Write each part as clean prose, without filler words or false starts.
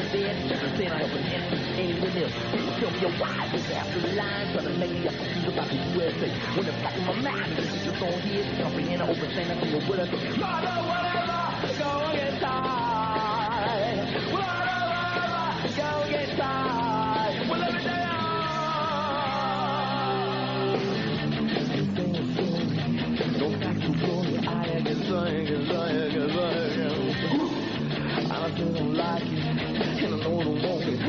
dead. Just saying I open any witness. People tell me your wife is after the line, trying to make me up confused about the USA. When the back of my mind is just on here, comprehend, overstand, I feel what I do. Mother, whatever, go get tired. Whatever, go get tired. Well, let me down. Don't back to glory, I can I still don't like it, and I know I don't want it.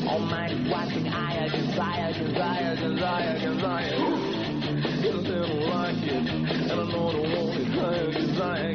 Almighty watching, I desire. And I still don't like it, and I know I don't want it. Desire.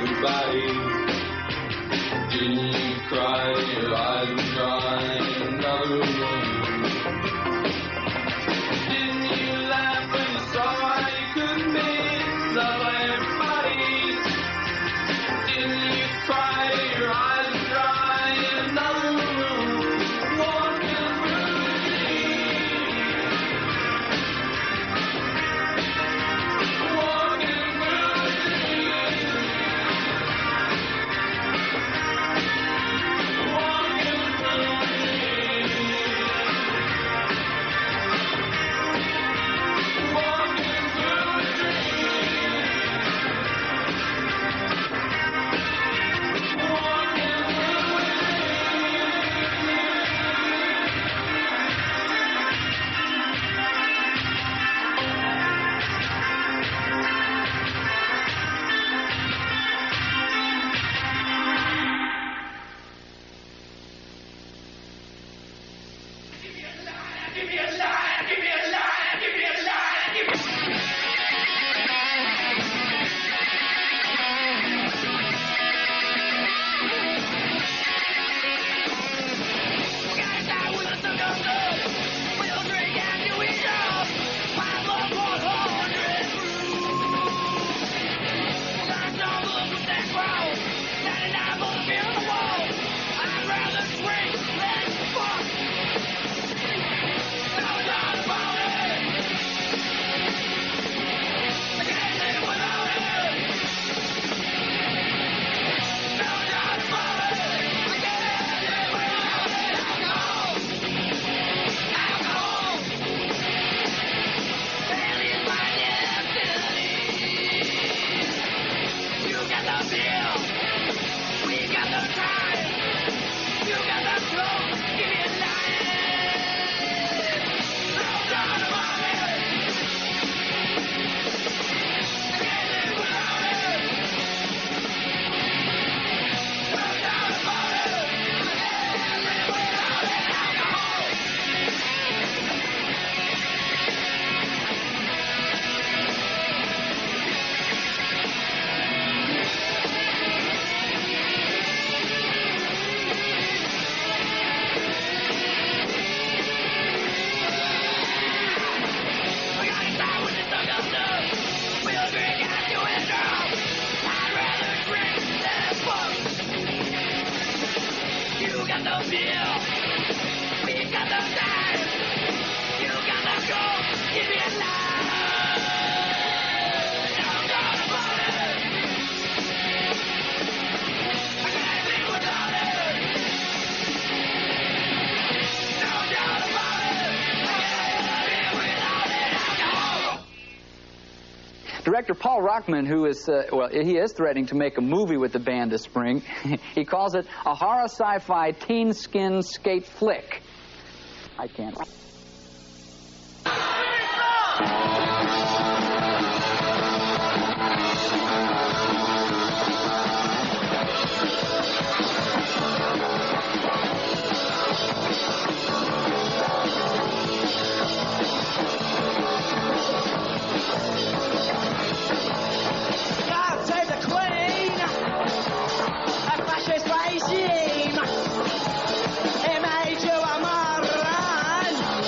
everybody. Didn't you cry? Your eyes were dry in another room. Didn't you laugh when you saw how you couldn't be loved by everybody? Didn't you cry? Your eyes were dry in another room. Walking through the street. Walking through the street. Walking through the street. Walking through the street. Director Paul Rockman, who is, he is threatening to make a movie with the band this spring. He calls it a horror sci-fi teen skin skate flick. I can't. Regime, e meglio a Marran.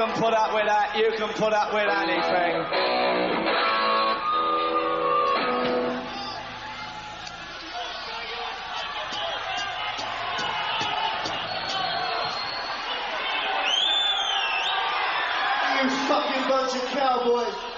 can put up with that. You can put up with anything. You fucking bunch of cowboys.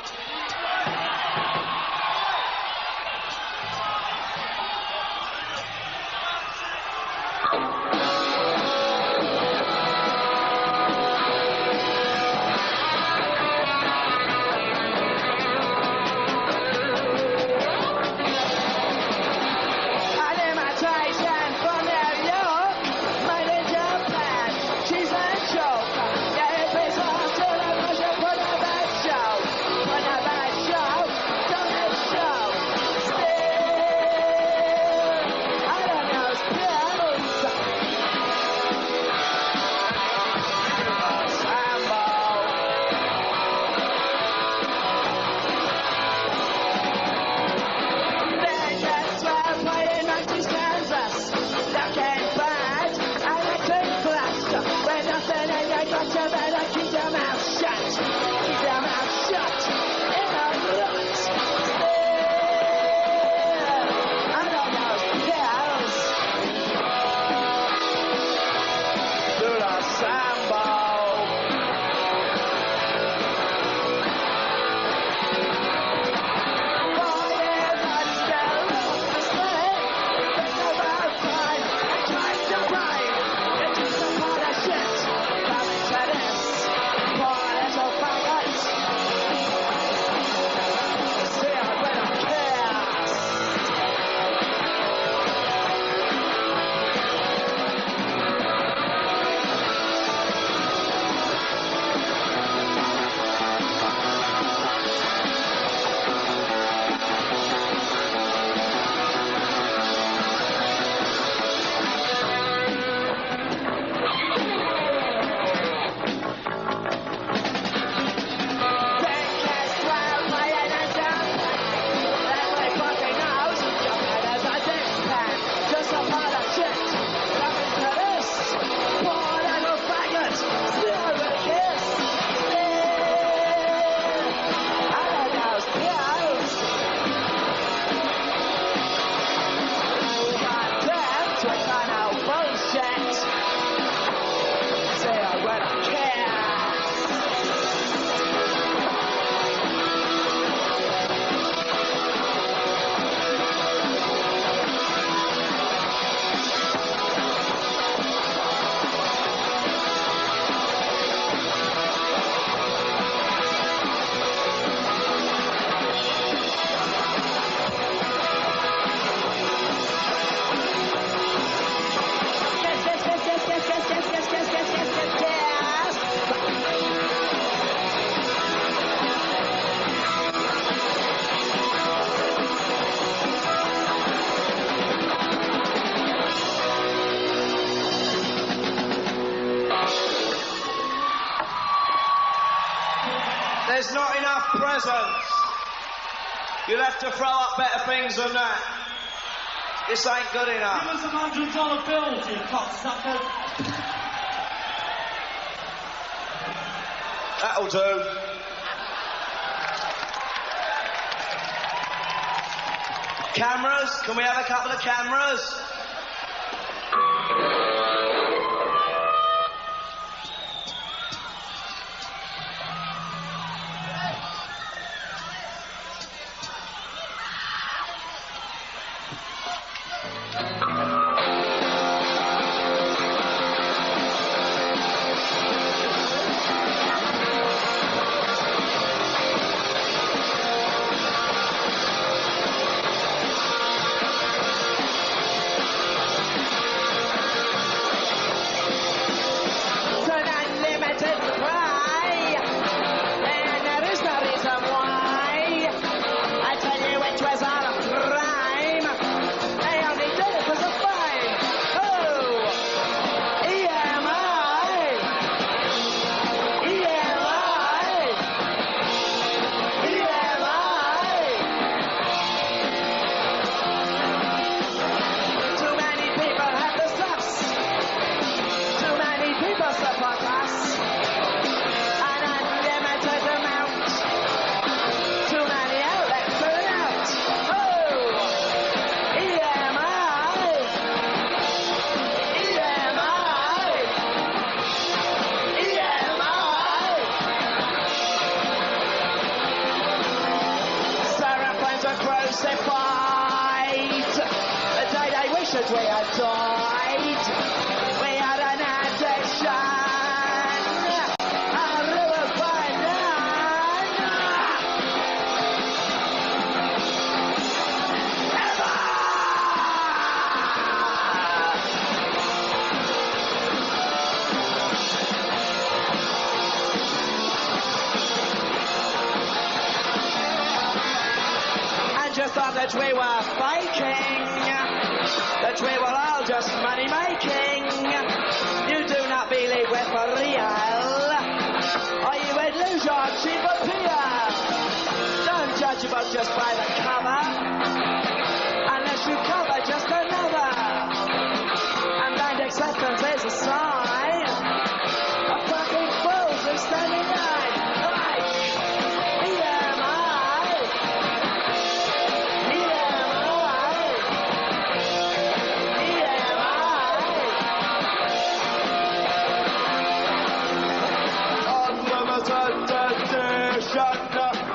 There's not enough presents. You'll have to throw up better things than that. This ain't good enough. Give us $100 bills, you cocksuckers. That'll do. Cameras? Can we have a couple of cameras? crucified. The day they wish that we had died. We had an addiction. A river just thought that we were faking, that we were all just money making. You do not believe we're for real, or you would lose your cheap appeal. Don't judge a book just by the cover, unless you cover just another. And blind acceptance is a sign of fucking fools who stand in line. Like,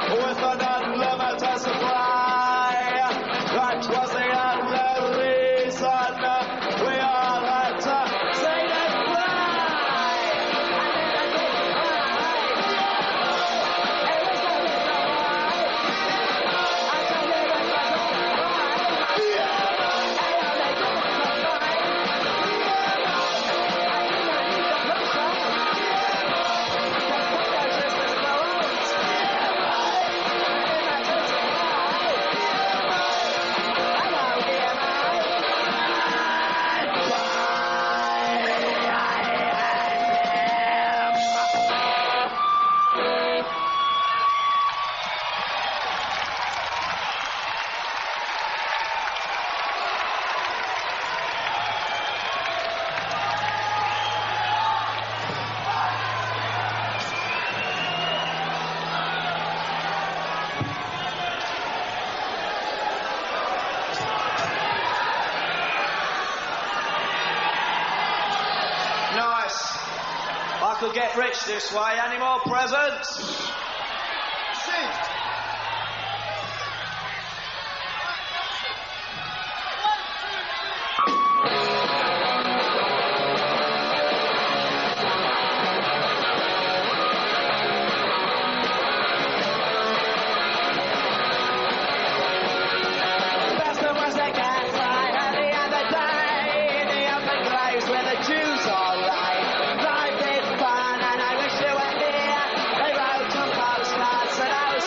with an unlimited supply. That was the only reason we all had to say goodbye. Nice. I could get rich this way. Any more presents? best of us that can't fly. And the other day, the open graves where the Jews all lie. Life is fun, and I wish you were here. They wrote on postcards that I was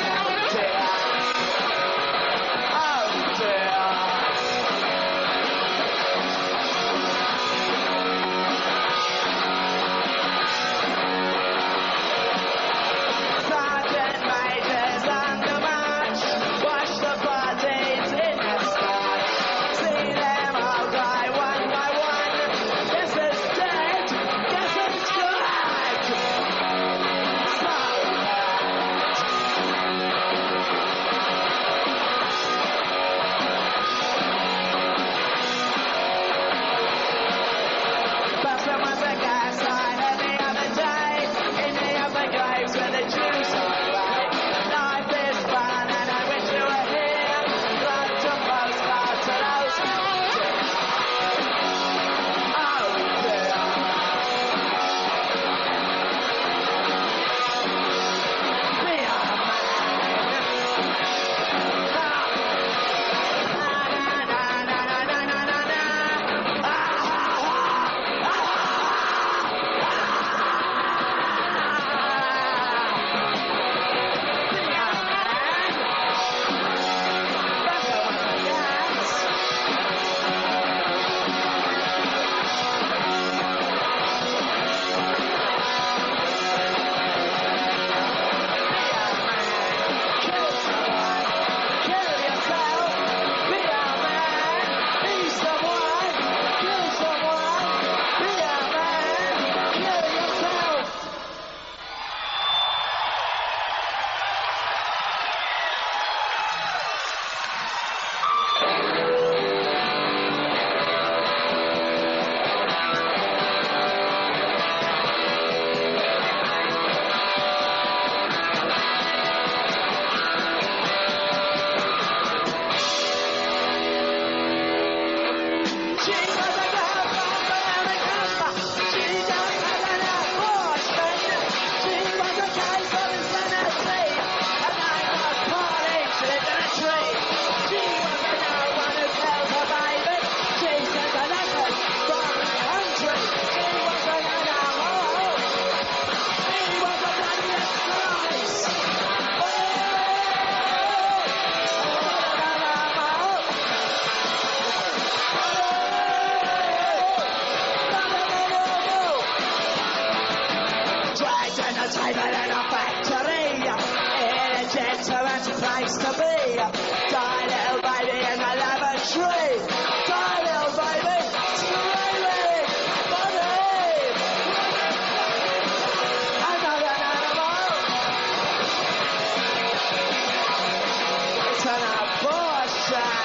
that's a place to be. Die, little baby, in the lavatory. Die, little baby, screaming, money. Another animal. It's an abortion.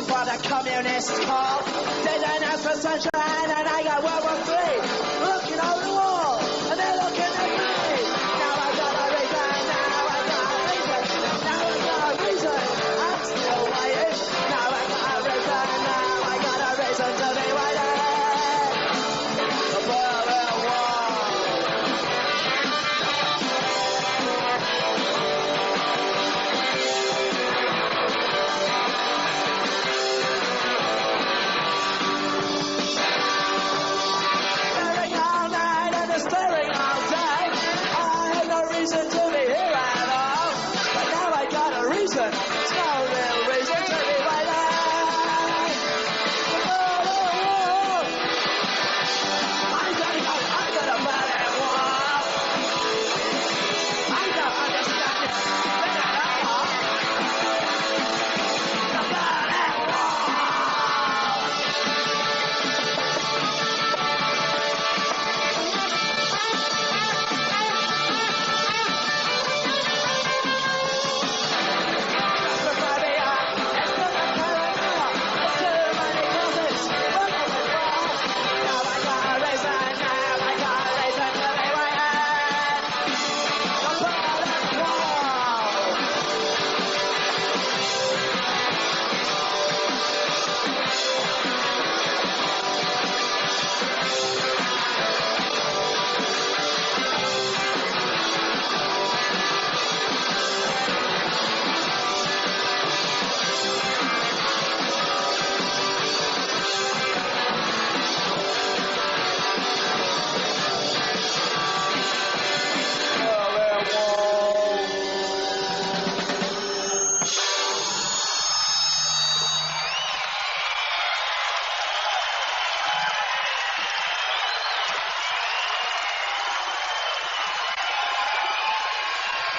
fighting for the communist cause. Didn't ask for sunshine and I got World War III. Looking over the wall and they're looking at me. Now I got a reason, now I got a reason, now I got a reason. I'm still waiting. Now I got a reason, now I got a reason to be waiting. The Berlin Wall. Staring all night and staring all day. I had no reason to be here at all. But now I got a reason. It's no real reason to be waiting. I got a Berlin Wall. I don't understand it. The Berlin Wall.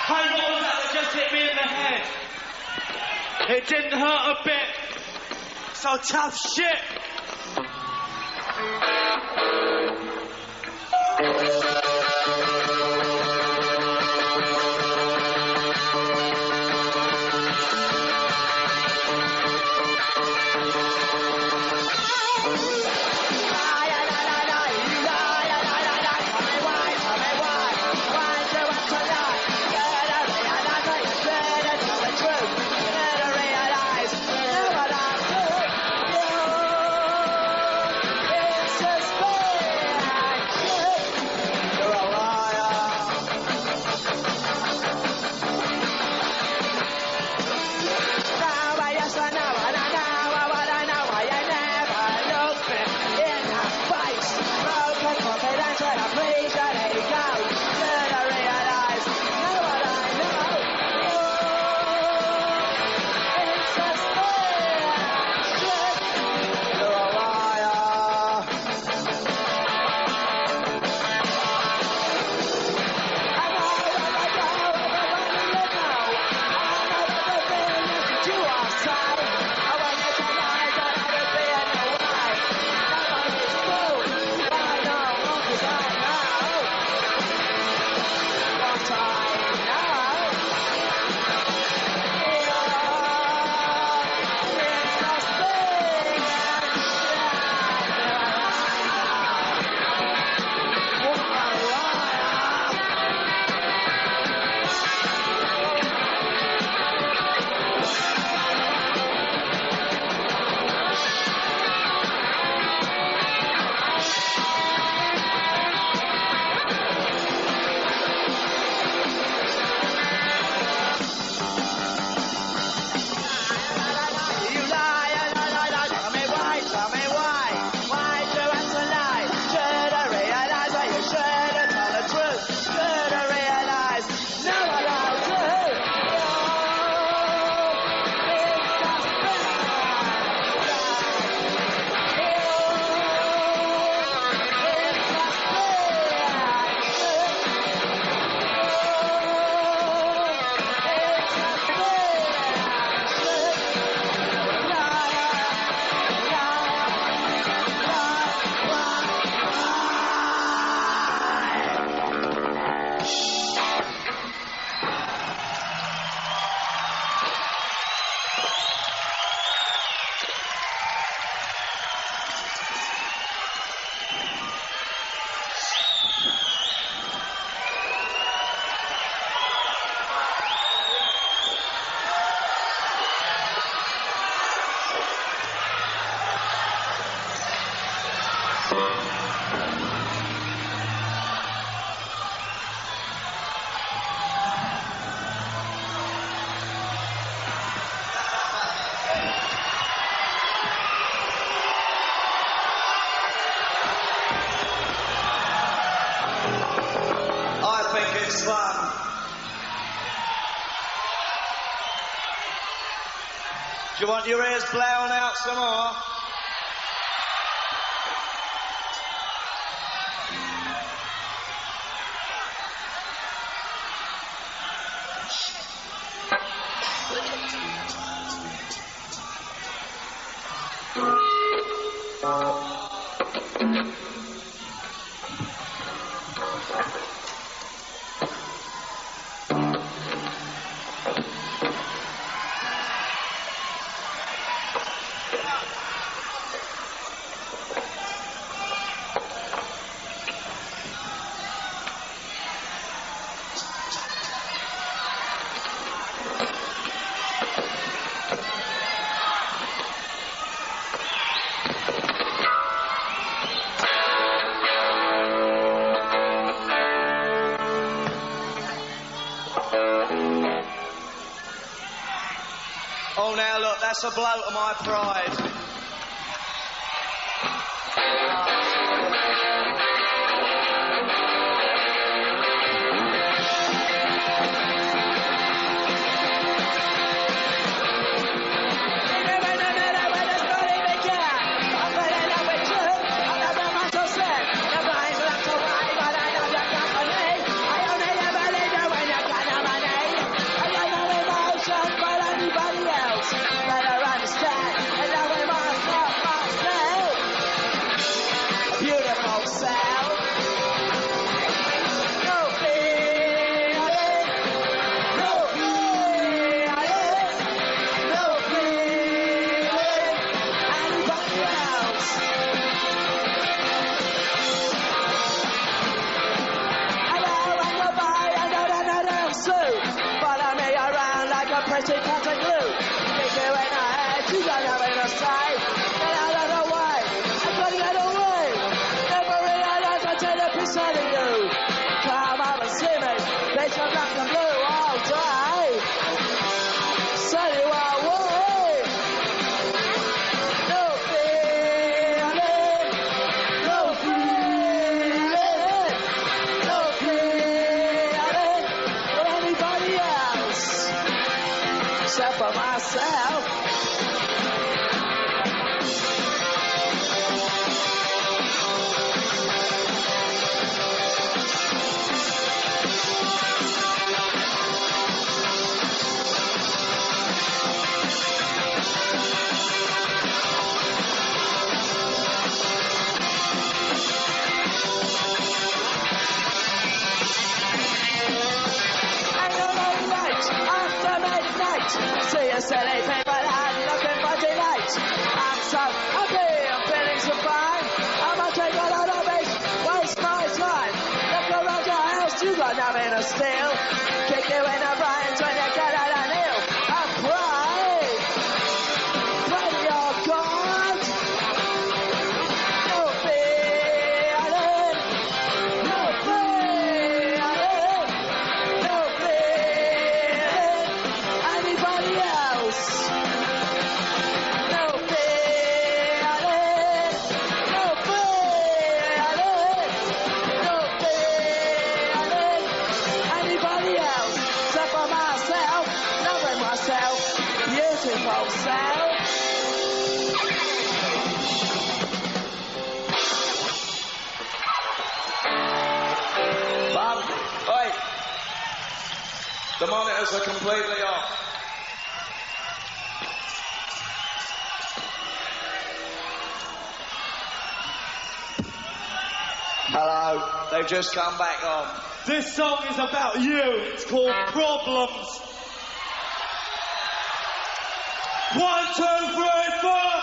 Hey, what was that just hit me in the head? It didn't hurt a bit. So tough shit. you want your ears blown out some more? Oh, now look, that's a blow to my pride. Pretty cut and glue. Kick you in the head, you don't have anything to say. Get out of the way, I'm gonna get away. Never realize until the piss out of you. Come up and see me, bitch, I'm black and blue all day. Say you are away. No feeling, no feeling, no feeling for anybody else. Except for myself. See you silly people and looking for delight. I'm so happy, I'm feeling so fine. I'ma take a lot of it, waste my time. Look around your house, you got nothing to steal. Kick you in the brains when you get out and ill. And pray your God. No feeling, no feeling, no feeling. Anybody else? No feeling, no feeling, no feeling. Anybody else? Except for myself, loving myself, beautiful self. Bob, oi! The monitors are completely off. Hello, they've just come back on. This song is about you. It's called Problems. 1, 2, 3, 4.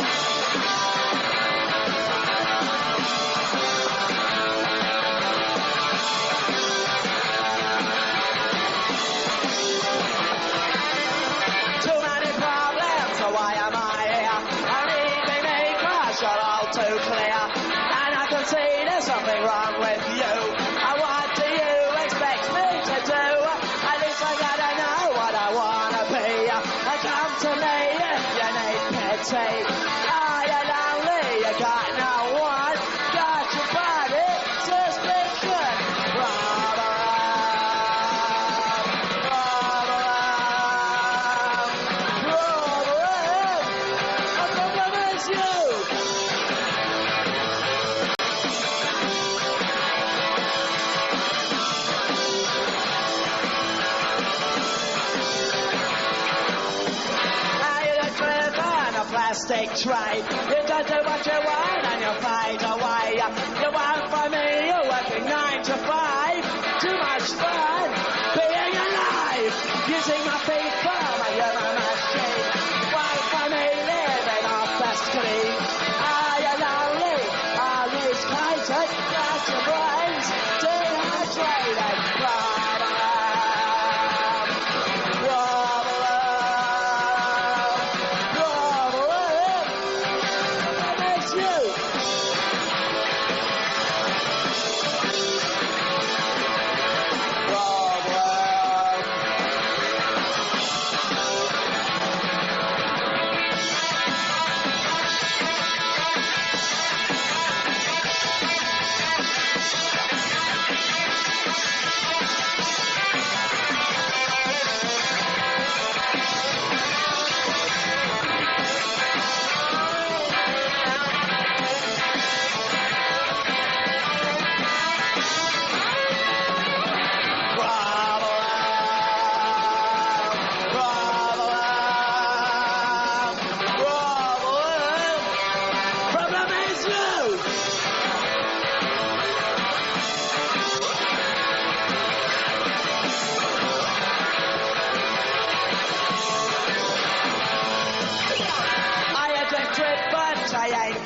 Too many problems, so why am I here? I'm leaving me crash, you're all too clear. And I can see there's something wrong with you. And what do you expect me to do? At least I gotta know what I wanna be. And come to me if you need pity. plastic tray. You don't do what you want and you fade away. You won't find me, you're working 9 to 5. Too much fun being alive. Using my feet for my human machine. Won't find me living off best clean. Are you lonely? Are you excited? Got your brains dehydrated.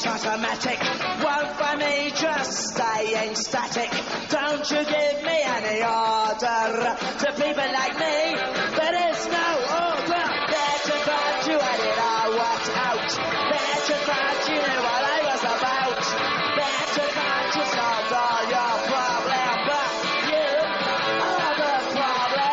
Automatic, won't find me just staying static. Don't you give me any order. To people like me, there is no order. Better thought you had it all worked out. Better thought you knew what I was about. Better thought you solved all your problem, but you are the problem.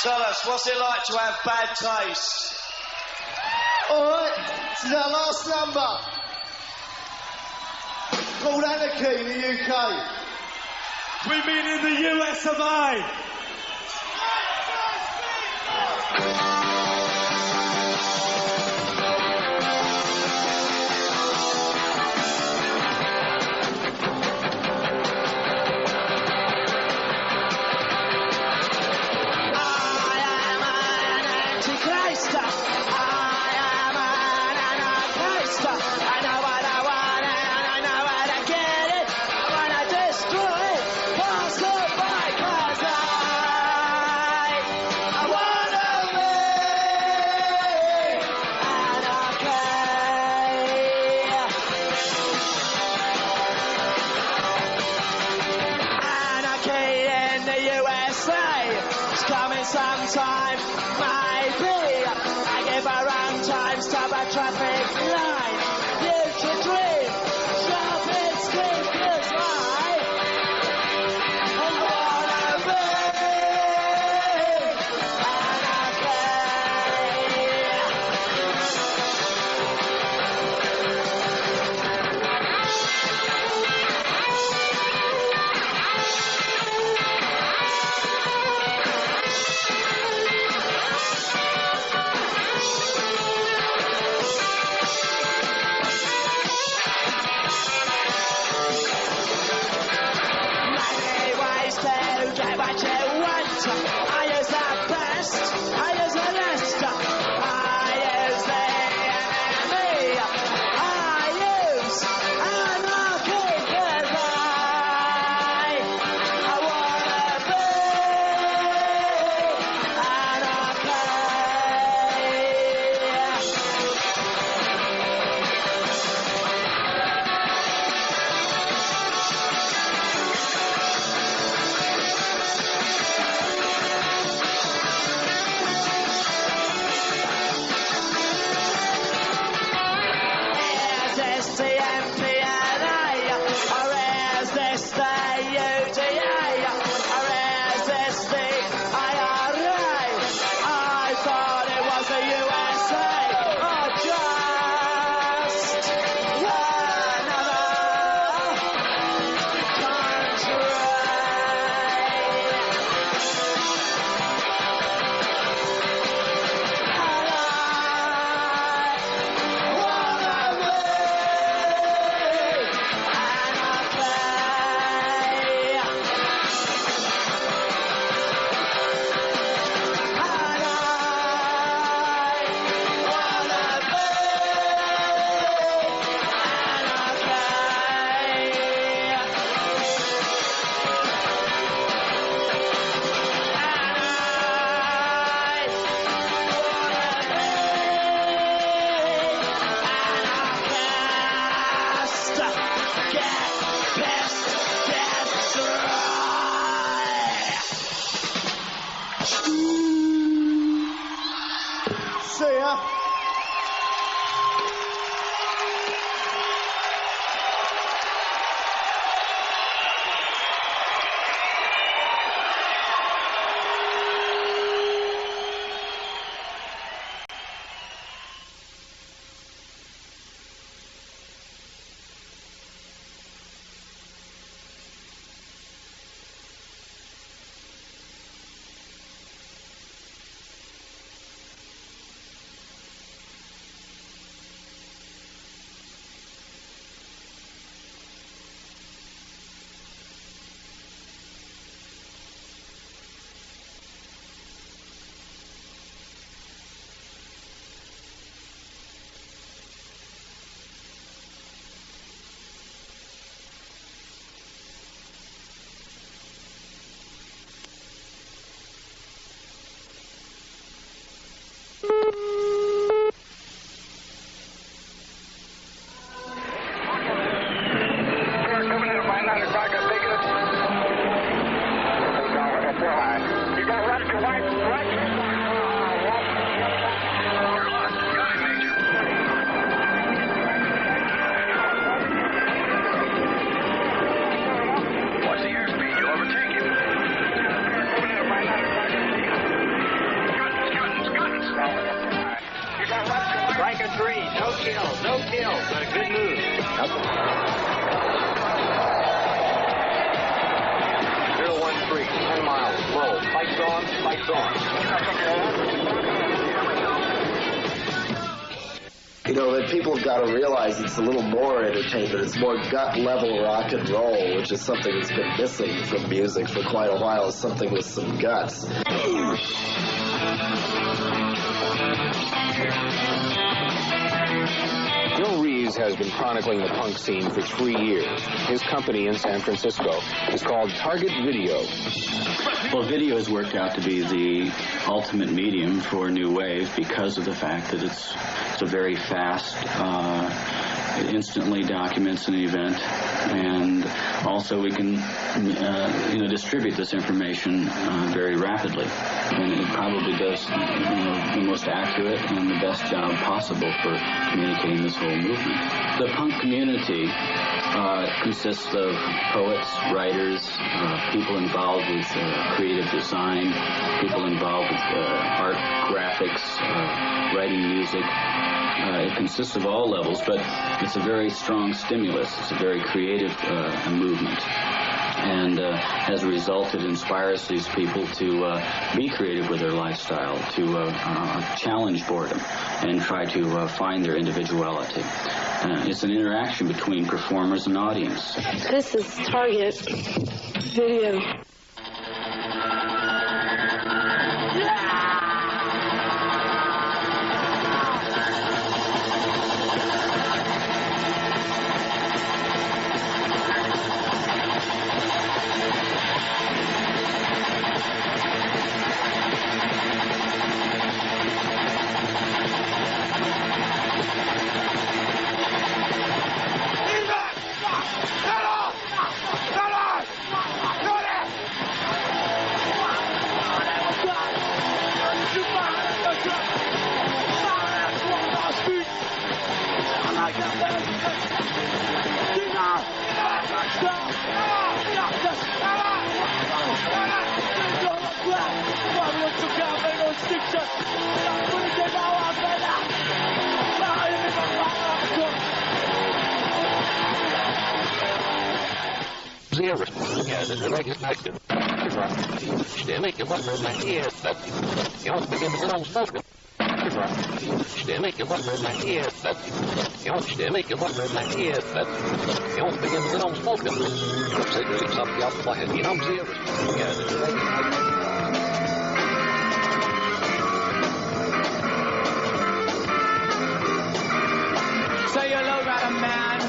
Tell us, what's it like to have bad taste? Alright, this is our last number. Called Anarchy in the UK. We mean in the US of A. Sometime, maybe I give a wrong time, stop a traffic light. Future dream, shopping scheme feels right. I wanna be Second three. No kills. No kills. But a good move. 0-1-3. 10 miles. Low. Fights on. Fights on. You know, that people have got to realize it's a little more entertainment. It's more gut-level rock and roll, which is something that's been missing from music for quite a while. It's something with some guts. Joe Reeves has been chronicling the punk scene for 3 years. His company in San Francisco is called Target Video. Well, video has worked out to be the ultimate medium for new wave because of the fact that it's a very fast, it instantly documents an event, and also we can distribute this information very rapidly, and it probably does the most accurate and the best job possible for communicating this whole movement. The punk community consists of poets, writers, people involved with creative design, people involved with art, graphics, writing music. It consists of all levels, but it's a very strong stimulus. It's a very creative movement. And as a result, it inspires these people to be creative with their lifestyle, to challenge boredom, and try to find their individuality. It's an interaction between performers and audience. This is Target Video. Say hello, right, man.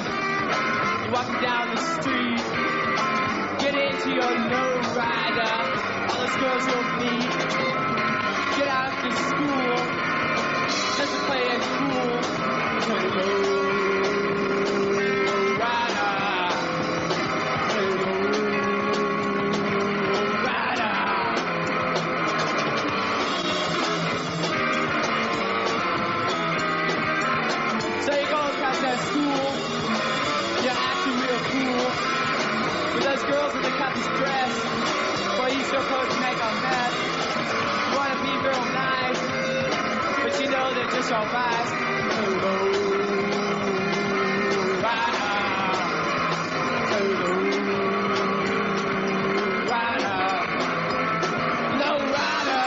You're walking down the street. Get into your lowrider. All those girls you'll meet. Get out of the school. Just play it cool. Hello, rider. Hello, rider. So you go past that school. You're acting real cool. With those girls in the copy's dress. Boy, you so close to make a mess. You wanna be real nice, but you know they're just all fast. Hello, rider. Hello, rider. No rider.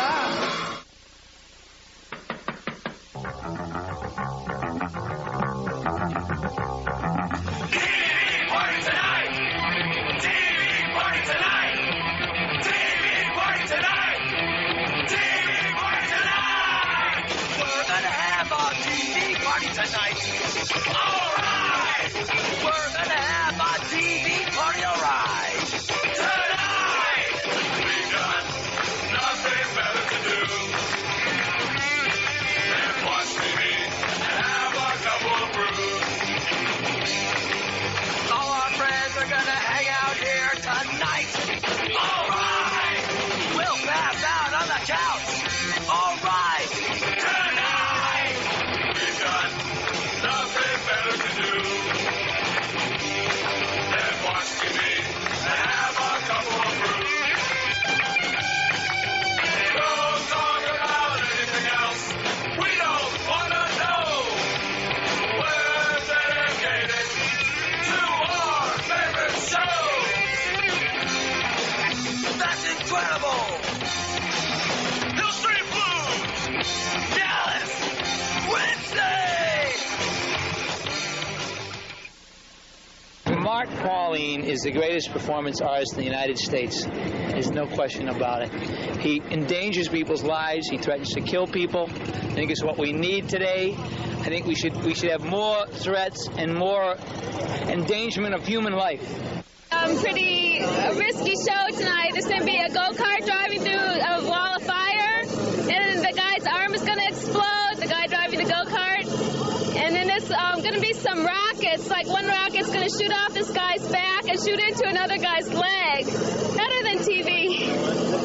Tonight. All right! We're gonna have a TV party, all right! Tonight! We've got nothing better to do than watch TV and have a couple of brews. All our friends are gonna hang out here tonight. All right! We'll pass out on the couch. All right! Tonight! We've got nothing better to do than watch TV and have a couple of brews. Don't talk about anything else. We don't want to know. Mark Pauline is the greatest performance artist in the United States. There's no question about it. He endangers people's lives. He threatens to kill people. I think it's what we need today. I think we should have more threats and more endangerment of human life. Pretty risky show tonight. There's going to be a go-kart driving through a wall of fire, and then the guy's arm is going to explode, the guy driving the go-kart. And then there's going to be some rockets, like one rocket's going to shoot off this guy's back and shoot into another guy's leg. Better than TV.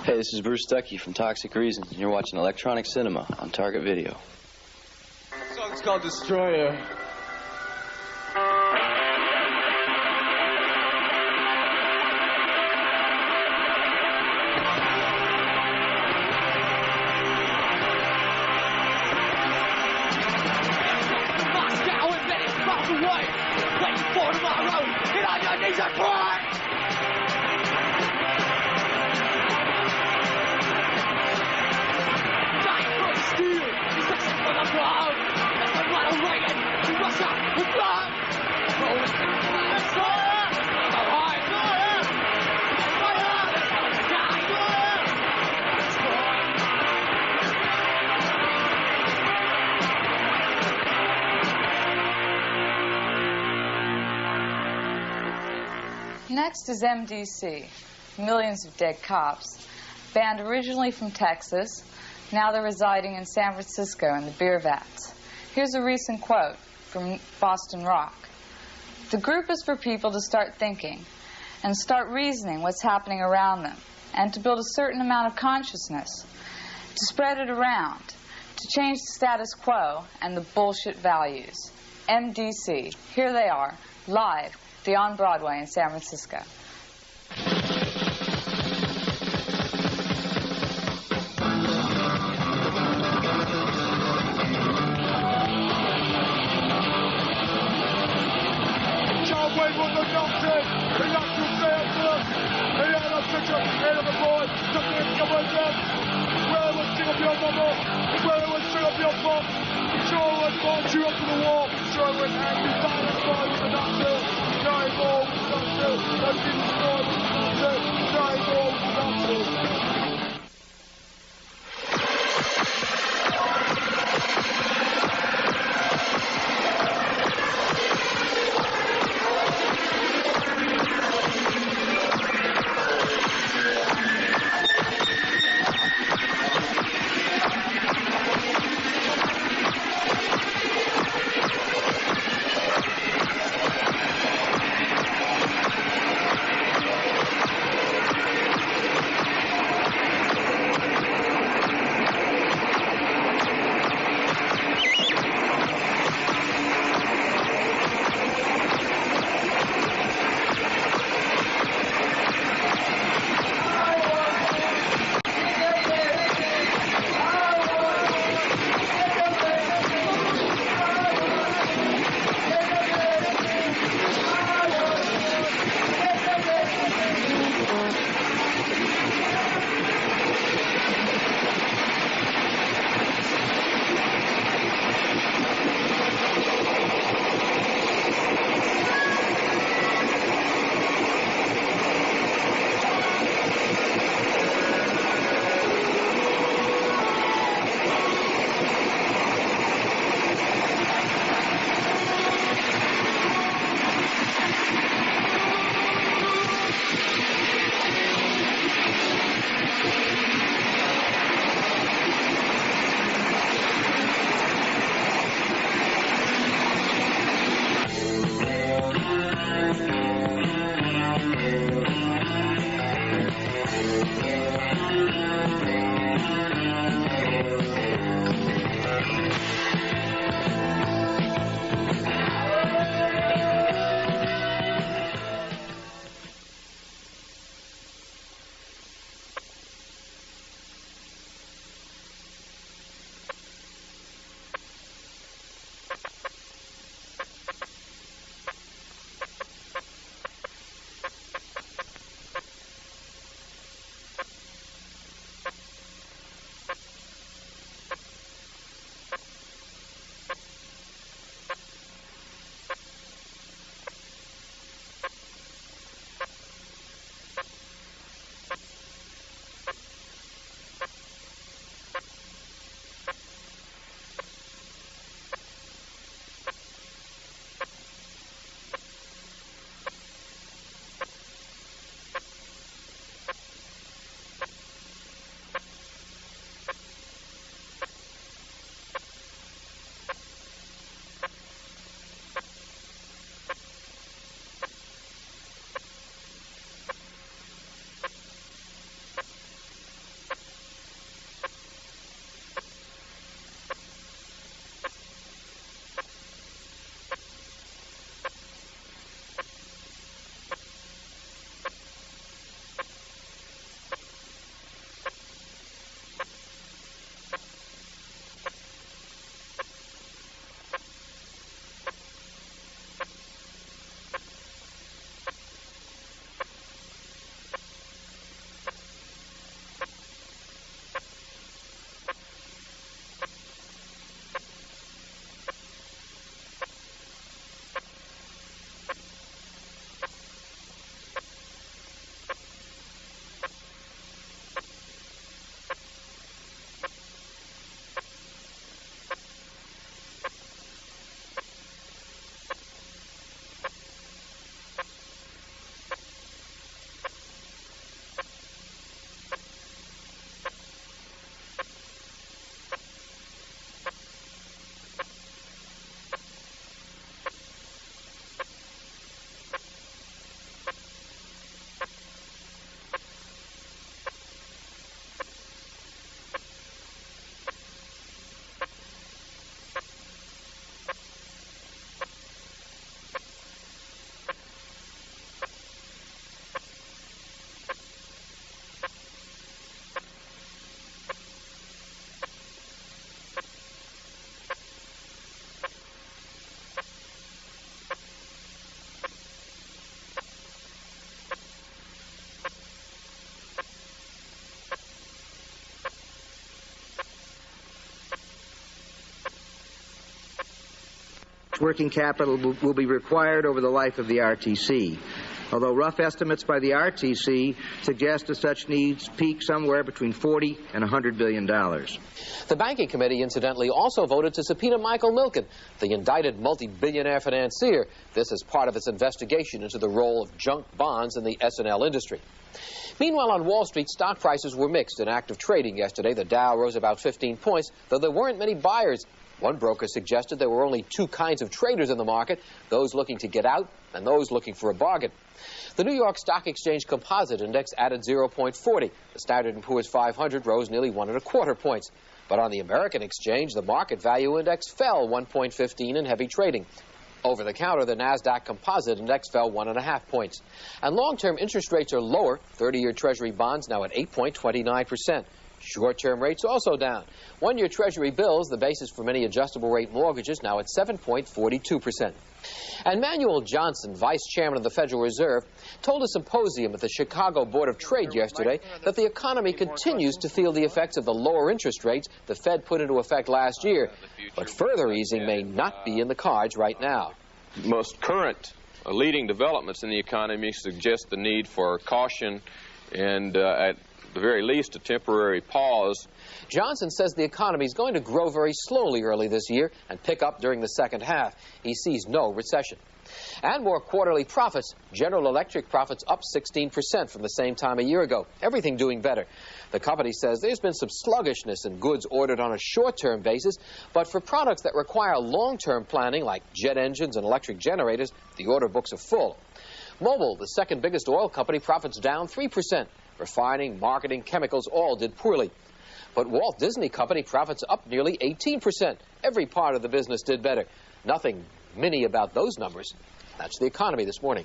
Hey, this is Bruce Stuckey from Toxic Reasons, and you're watching Electronic Cinema on Target Video. The song's called Destroyer. Next is MDC, Millions of Dead Cops. Band originally from Texas, now they're residing in San Francisco in the beer vats. Here's a recent quote from Boston Rock. The group is for people to start thinking and start reasoning what's happening around them, and to build a certain amount of consciousness, to spread it around, to change the status quo and the bullshit values. MDC, here they are, live, on Broadway in San Francisco. much working capital will be required over the life of the RTC, although rough estimates by the RTC suggest that such needs peak somewhere between $40 and $100 billion. The Banking Committee, incidentally, also voted to subpoena Michael Milken, the indicted multi-billionaire financier. This is part of its investigation into the role of junk bonds in the S&L industry. Meanwhile, on Wall Street, stock prices were mixed in active trading yesterday. The Dow rose about 15 points, though there weren't many buyers. One broker suggested there were only two kinds of traders in the market, those looking to get out and those looking for a bargain. The New York Stock Exchange Composite Index added 0.40. The Standard & Poor's 500 rose nearly 1.25 points. But on the American exchange, the market value index fell 1.15 in heavy trading. Over the counter, the NASDAQ Composite Index fell 1.5 points. And long-term interest rates are lower. 30-year Treasury bonds now at 8.29%. Short-term rates also down. One-year Treasury bills, the basis for many adjustable-rate mortgages, now at 7.42%. And Manuel Johnson, vice chairman of the Federal Reserve, told a symposium at the Chicago Board of Trade yesterday that the economy continues to feel the effects of the lower interest rates the Fed put into effect last year. But further easing may not be in the cards right now. Most current leading developments in the economy suggest the need for caution and, at the very least, a temporary pause. Johnson says the economy is going to grow very slowly early this year and pick up during the second half. He sees no recession. And more quarterly profits. General Electric profits up 16% from the same time a year ago. Everything doing better. The company says there's been some sluggishness in goods ordered on a short-term basis, but for products that require long-term planning, like jet engines and electric generators, the order books are full. Mobil, the second biggest oil company, profits down 3%. Refining, marketing, chemicals all did poorly. But Walt Disney Company profits up nearly 18%. Every part of the business did better. Nothing mini about those numbers. That's the economy this morning.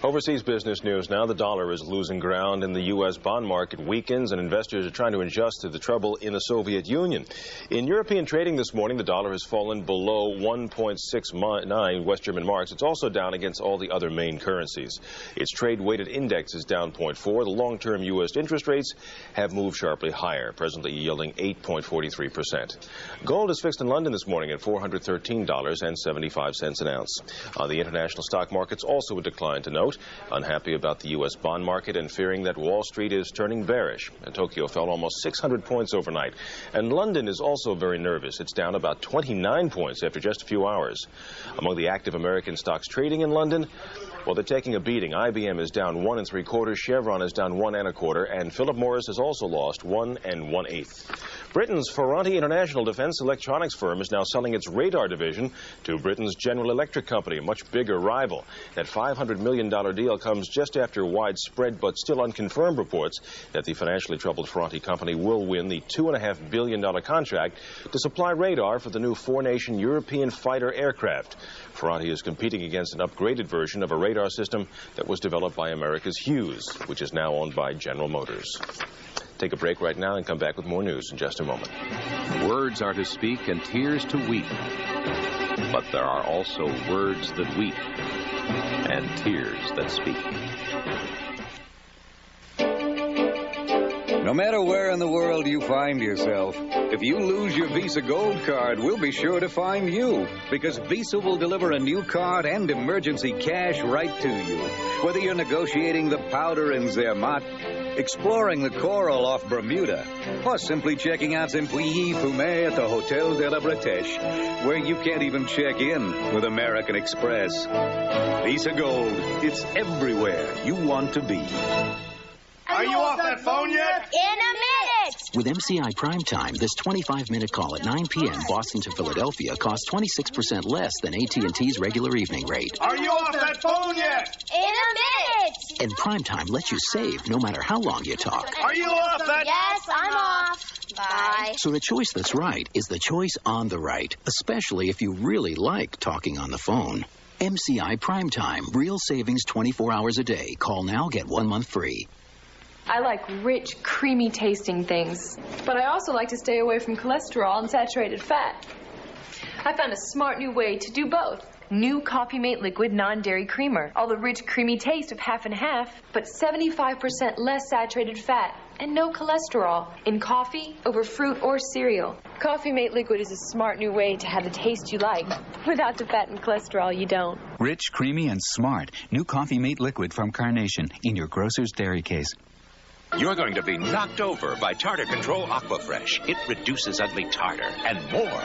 Overseas business news now. The dollar is losing ground and the U.S. bond market weakens, and investors are trying to adjust to the trouble in the Soviet Union. In European trading this morning, the dollar has fallen below 1.69 West German marks. It's also down against all the other main currencies. Its trade-weighted index is down 0.4. The long-term U.S. interest rates have moved sharply higher, presently yielding 8.43%. Gold is fixed in London this morning at $413.75 an ounce. On the international stock markets, also a decline to note. Unhappy about the U.S. bond market and fearing that Wall Street is turning bearish. And Tokyo fell almost 600 points overnight. And London is also very nervous. It's down about 29 points after just a few hours. Among the active American stocks trading in London, well, they're taking a beating. IBM is down 1 3/4, Chevron is down 1 1/4, and Philip Morris has also lost 1 1/8. Britain's Ferranti International defense electronics firm is now selling its radar division to Britain's General Electric company, a much bigger rival. That $500 million deal comes just after widespread but still unconfirmed reports that the financially troubled Ferranti company will win the $2.5 billion contract to supply radar for the new four-nation European fighter aircraft. Ferranti is competing against an upgraded version of a radar system that was developed by America's Hughes, which is now owned by General Motors. Take a break right now and come back with more news in just a moment. Words are to speak and tears to weep. But there are also words that weep and tears that speak. No matter where in the world you find yourself, if you lose your Visa Gold Card, we'll be sure to find you, because Visa will deliver a new card and emergency cash right to you. Whether you're negotiating the powder in Zermatt, exploring the coral off Bermuda, or simply checking out some Puyi Fumé at the Hotel de la Bretèche, where you can't even check in with American Express. Visa Gold, it's everywhere you want to be. Are you off that phone yet? In a minute! With MCI Primetime, this 25-minute call at 9 p.m. Boston to Philadelphia costs 26% less than AT&T's regular evening rate. Are you off that phone yet? In a minute! And Primetime lets you save no matter how long you talk. Are you off that? Yes, I'm off. Bye. So the choice that's right is the choice on the right, especially if you really like talking on the phone. MCI Primetime. Real savings 24 hours a day. Call now, get 1 month free. I like rich, creamy tasting things, but I also like to stay away from cholesterol and saturated fat. I found a smart new way to do both. New Coffee Mate Liquid Non-Dairy Creamer. All the rich, creamy taste of half and half, but 75% less saturated fat and no cholesterol in coffee, over fruit, or cereal. Coffee Mate Liquid is a smart new way to have the taste you like without the fat and cholesterol you don't. Rich, creamy, and smart. New Coffee Mate Liquid from Carnation in your grocer's dairy case. You're going to be knocked over by Tartar Control Aquafresh. It reduces ugly tartar and more.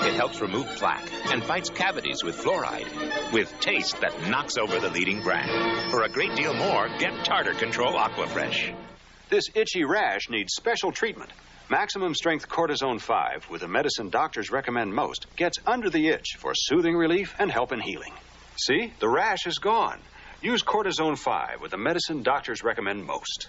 It helps remove plaque and fights cavities with fluoride, with taste that knocks over the leading brand. For a great deal more, get Tartar Control Aquafresh. This itchy rash needs special treatment. Maximum Strength Cortisone 5, with the medicine doctors recommend most, gets under the itch for soothing relief and help in healing. See? The rash is gone. Use Cortisone 5 with the medicine doctors recommend most.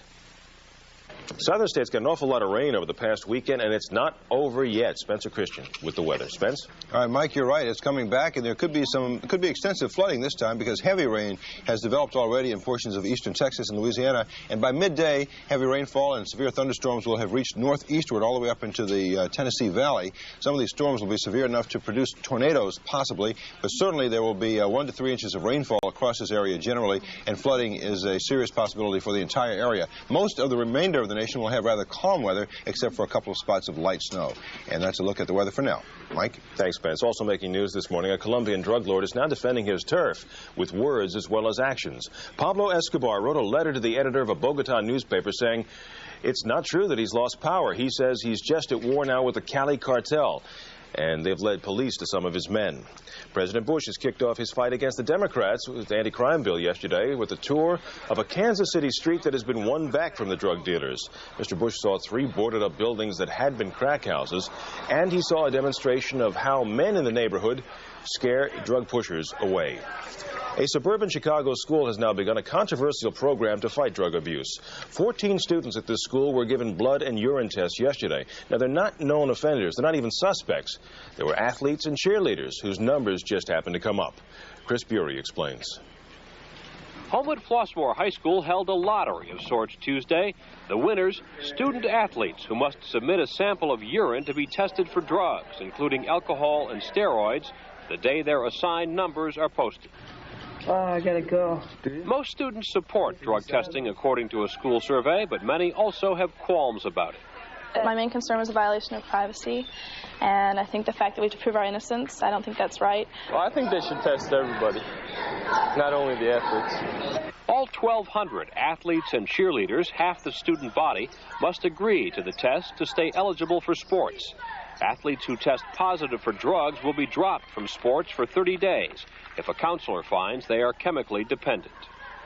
Southern states got an awful lot of rain over the past weekend, and it's not over yet. Spencer Christian with the weather. Spence? All right, Mike, you're right. It's coming back, and there could be extensive flooding this time because heavy rain has developed already in portions of eastern Texas and Louisiana. And by midday, heavy rainfall and severe thunderstorms will have reached northeastward all the way up into the Tennessee Valley. Some of these storms will be severe enough to produce tornadoes, possibly, but certainly there will be 1 to 3 inches of rainfall across this area generally, and flooding is a serious possibility for the entire area. Most of the remainder of the nation will have rather calm weather, except for a couple of spots of light snow. And that's a look at the weather for now. Mike? Thanks, Spence. Also making news this morning, a Colombian drug lord is now defending his turf with words as well as actions. Pablo Escobar wrote a letter to the editor of a Bogota newspaper saying it's not true that he's lost power. He says he's just at war now with the Cali cartel, and they've led police to some of his men. President Bush has kicked off his fight against the Democrats with the anti-crime bill yesterday with a tour of a Kansas City street that has been won back from the drug dealers. Mr. Bush saw 3 boarded-up buildings that had been crack houses, and he saw a demonstration of how men in the neighborhood scare drug pushers away. A suburban Chicago school has now begun a controversial program to fight drug abuse. 14 students at this school were given blood and urine tests yesterday. Now, they're not known offenders. They're not even suspects. They were athletes and cheerleaders whose numbers just happened to come up. Chris Bury explains. Homewood Flossmoor High School held a lottery of sorts Tuesday. The winners, student athletes who must submit a sample of urine to be tested for drugs, including alcohol and steroids, the day their assigned numbers are posted. Oh, I gotta go. Most students support drug testing, according to a school survey, but many also have qualms about it. My main concern was a violation of privacy, and I think the fact that we have to prove our innocence, I don't think that's right. Well, I think they should test everybody, not only the athletes. All 1,200 athletes and cheerleaders, half the student body, must agree to the test to stay eligible for sports. Athletes who test positive for drugs will be dropped from sports for 30 days if a counselor finds they are chemically dependent.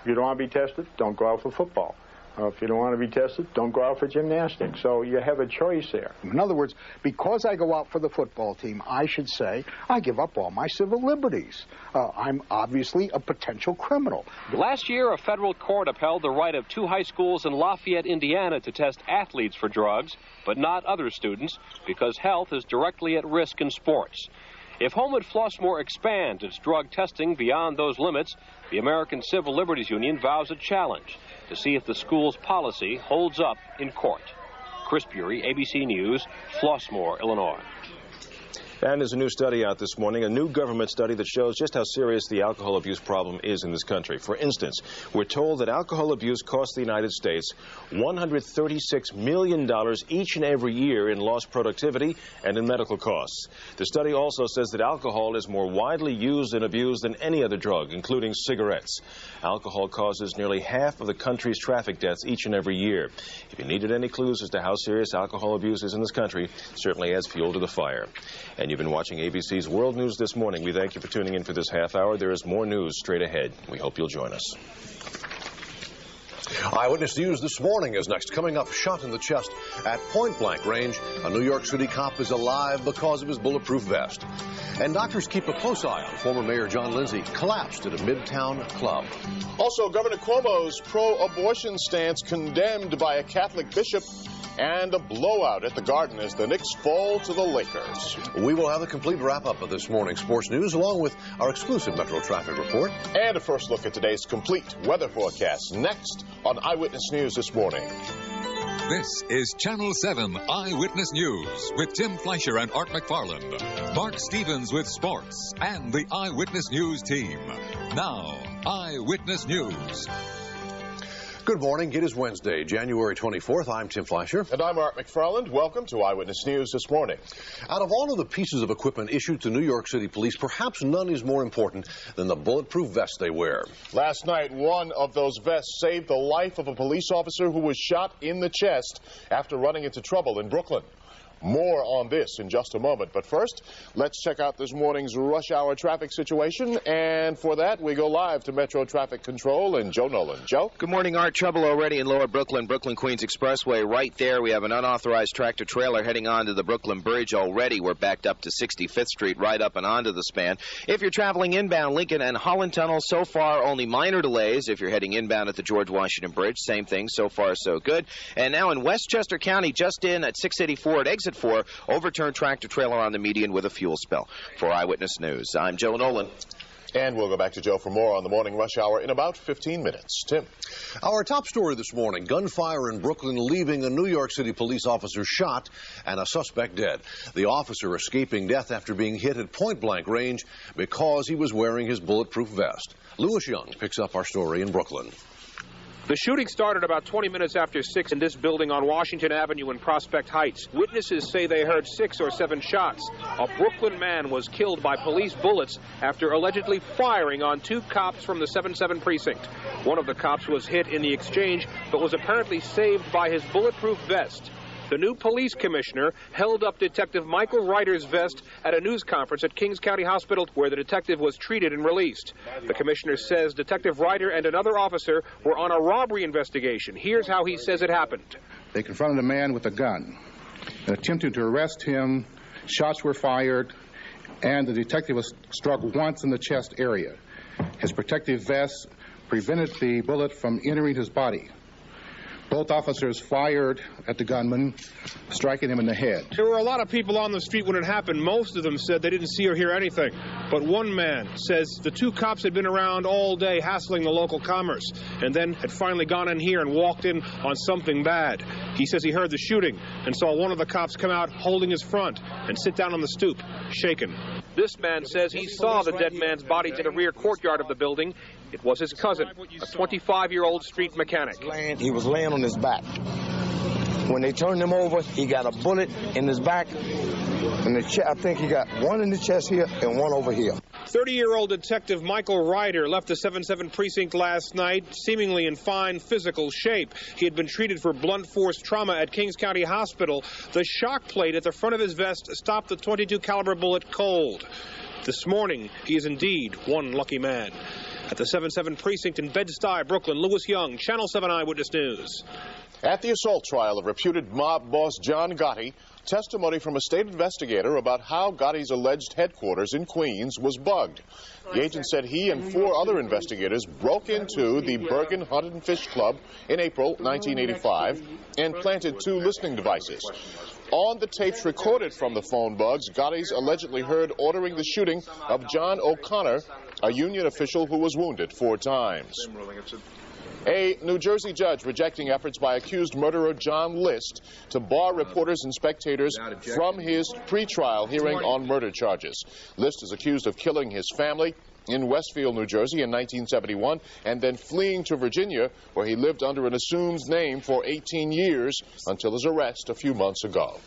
If you don't want to be tested, don't go out for football. If you don't want to be tested, don't go out for gymnastics. So you have a choice there. In other words, because I go out for the football team, I should say I give up all my civil liberties. I'm obviously a potential criminal. Last year, a federal court upheld the right of 2 high schools in Lafayette, Indiana, to test athletes for drugs, but not other students, because health is directly at risk in sports. If Homewood Flossmoor expands its drug testing beyond those limits, the American Civil Liberties Union vows a challenge to see if the school's policy holds up in court. Chris Bury, ABC News, Flossmoor, Illinois. And there's a new study out this morning, a new government study that shows just how serious the alcohol abuse problem is in this country. For instance, we're told that alcohol abuse costs the United States $136 million each and every year in lost productivity and in medical costs. The study also says that alcohol is more widely used and abused than any other drug, including cigarettes. Alcohol causes nearly half of the country's traffic deaths each and every year. If you needed any clues as to how serious alcohol abuse is in this country, it certainly adds fuel to the fire. And you've been watching ABC's World News This Morning. We thank you for tuning in for this half hour. There is more news straight ahead. We hope you'll join us. Eyewitness News This Morning is next. Coming up, shot in the chest at point-blank range. A New York City cop is alive because of his bulletproof vest. And doctors keep a close eye on former Mayor John Lindsay, collapsed at a Midtown club. Also, Governor Cuomo's pro-abortion stance condemned by a Catholic bishop, and a blowout at the Garden as the Knicks fall to the Lakers. We will have a complete wrap-up of this morning's sports news, along with our exclusive Metro Traffic Report. And a first look at today's complete weather forecast next on Eyewitness News This Morning. This is Channel 7 Eyewitness News with Tim Fleischer and Art McFarland. Mark Stevens with sports and the Eyewitness News team. Now, Eyewitness News. Good morning. It is Wednesday, January 24th. I'm Tim Fleischer. And I'm Art McFarland. Welcome to Eyewitness News this morning. Out of all of the pieces of equipment issued to New York City police, perhaps none is more important than the bulletproof vest they wear. Last night, one of those vests saved the life of a police officer who was shot in the chest after running into trouble in Brooklyn. More on this in just a moment. But first, let's check out this morning's rush hour traffic situation. And for that, we go live to Metro Traffic Control and Joe Nolan. Joe? Good morning, Art. Trouble already in Lower Brooklyn, Brooklyn-Queens Expressway. Right there, we have an unauthorized tractor-trailer heading onto the Brooklyn Bridge already. We're backed up to 65th Street, right up and onto the span. If you're traveling inbound, Lincoln and Holland Tunnel, so far only minor delays. If you're heading inbound at the George Washington Bridge, same thing. So far, so good. And now in Westchester County, just in at 684 at exit 4, overturned tractor-trailer on the median with a fuel spill. For Eyewitness News, I'm Joe Nolan. And we'll go back to Joe for more on the morning rush hour in about 15 minutes. Tim. Our top story this morning, gunfire in Brooklyn leaving a New York City police officer shot and a suspect dead. The officer escaping death after being hit at point-blank range because he was wearing his bulletproof vest. Louis Young picks up our story in Brooklyn. The shooting started about 20 minutes after 6 in this building on Washington Avenue in Prospect Heights. Witnesses say they heard 6 or 7 shots. A Brooklyn man was killed by police bullets after allegedly firing on 2 cops from the 7-7 precinct. One of the cops was hit in the exchange, but was apparently saved by his bulletproof vest. The new police commissioner held up Detective Michael Ryder's vest at a news conference at Kings County Hospital where the detective was treated and released. The commissioner says Detective Ryder and another officer were on a robbery investigation. Here's how he says it happened. They confronted a man with a gun and attempted to arrest him. Shots were fired, and the detective was struck once in the chest area. His protective vest prevented the bullet from entering his body. Both officers fired at the gunman, striking him in the head. There were a lot of people on the street when it happened. Most of them said they didn't see or hear anything. But one man says the 2 cops had been around all day hassling the local commerce and then had finally gone in here and walked in on something bad. He says he heard the shooting and saw one of the cops come out holding his front and sit down on the stoop, shaken. This man says he saw the dead man's body in the rear courtyard of the building. It was his cousin, a 25-year-old street mechanic. He was laying on his back. When they turned him over, he got a bullet in his back. In the chest, I think he got one in the chest here and one over here. 30-year-old Detective Michael Ryder left the 7-7 precinct last night, seemingly in fine physical shape. He had been treated for blunt force trauma at Kings County Hospital. The shock plate at the front of his vest stopped the .22 caliber bullet cold. This morning, he is indeed one lucky man. At the 7-7 precinct in Bed-Stuy, Brooklyn, Louis Young, Channel 7 Eyewitness News. At the assault trial of reputed mob boss John Gotti, testimony from a state investigator about how Gotti's alleged headquarters in Queens was bugged. The agent said he and 4 other investigators broke into the Bergen Hunt and Fish Club in April 1985 and planted 2 listening devices. On the tapes recorded from the phone bugs, Gotti's allegedly heard ordering the shooting of John O'Connor, a union official who was wounded 4 times. A New Jersey judge rejecting efforts by accused murderer John List to bar reporters and spectators from his pretrial hearing on murder charges. List is accused of killing his family in Westfield, New Jersey in 1971 and then fleeing to Virginia, where he lived under an assumed name for 18 years until his arrest a few months ago.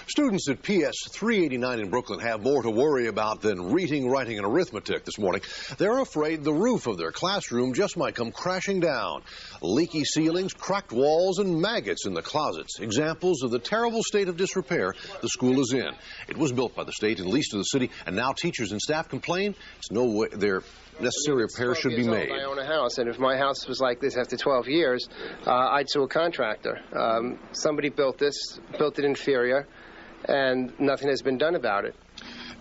Students at PS 389 in Brooklyn have more to worry about than reading, writing, and arithmetic this morning. They're afraid the roof of their classroom just might come crashing down. Leaky ceilings, cracked walls, and maggots in the closets. Examples of the terrible state of disrepair the school is in. It was built by the state and leased to the city, and now teachers and staff complain it's no way their necessary repairs should be made. I own a house, and if my house was like this after 12 years, I'd sue a contractor. Somebody built it inferior, and nothing has been done about it.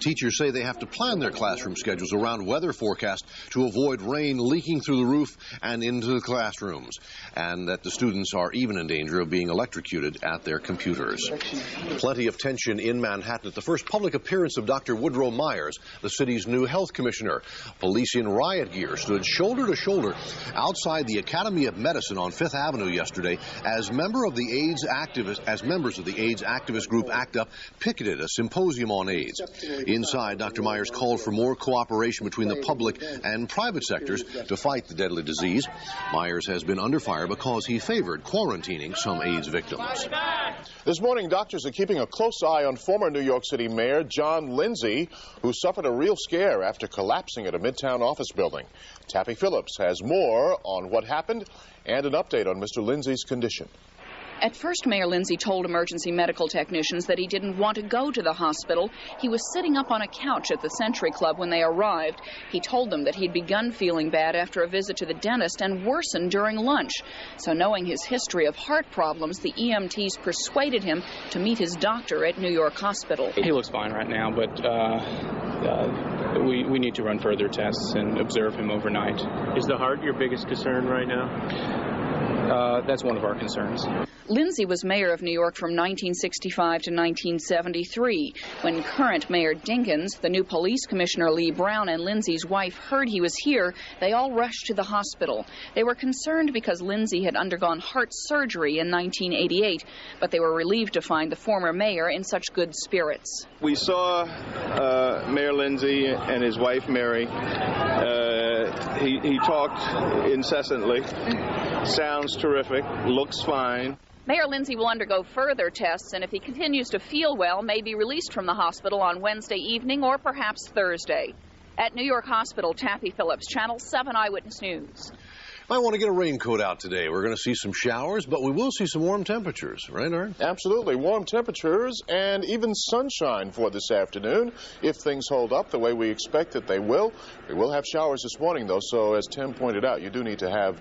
Teachers say they have to plan their classroom schedules around weather forecasts to avoid rain leaking through the roof and into the classrooms, and that the students are even in danger of being electrocuted at their computers. Plenty of tension in Manhattan at the first public appearance of Dr. Woodrow Myers, the city's new health commissioner. Police in riot gear stood shoulder to shoulder outside the Academy of Medicine on Fifth Avenue yesterday as members of the AIDS activist group ACT UP picketed a symposium on AIDS. Inside, Dr. Myers called for more cooperation between the public and private sectors to fight the deadly disease. Myers has been under fire because he favored quarantining some AIDS victims. This morning, doctors are keeping a close eye on former New York City Mayor John Lindsay, who suffered a real scare after collapsing at a Midtown office building. Tappy Phillips has more on what happened and an update on Mr. Lindsay's condition. At first, Mayor Lindsay told emergency medical technicians that he didn't want to go to the hospital. He was sitting up on a couch at the Century Club when they arrived. He told them that he'd begun feeling bad after a visit to the dentist and worsened during lunch. So knowing his history of heart problems, the EMTs persuaded him to meet his doctor at New York Hospital. He looks fine right now, but we need to run further tests and observe him overnight. Is the heart your biggest concern right now? That's one of our concerns. Lindsay was mayor of New York from 1965 to 1973. When current Mayor Dinkins, the new police commissioner Lee Brown, and Lindsay's wife heard he was here, they all rushed to the hospital. They were concerned because Lindsay had undergone heart surgery in 1988, but they were relieved to find the former mayor in such good spirits. We saw Mayor Lindsay and his wife Mary. He talked incessantly. Sounds terrific. Looks fine. Mayor Lindsay will undergo further tests, and if he continues to feel well, may be released from the hospital on Wednesday evening or perhaps Thursday. At New York Hospital, Tappy Phillips, Channel 7 Eyewitness News. Might want to get a raincoat out today. We're going to see some showers, but we will see some warm temperatures, right, Art? Absolutely. Warm temperatures and even sunshine for this afternoon if things hold up the way we expect that they will. We will have showers this morning, though, so as Tim pointed out, you do need to have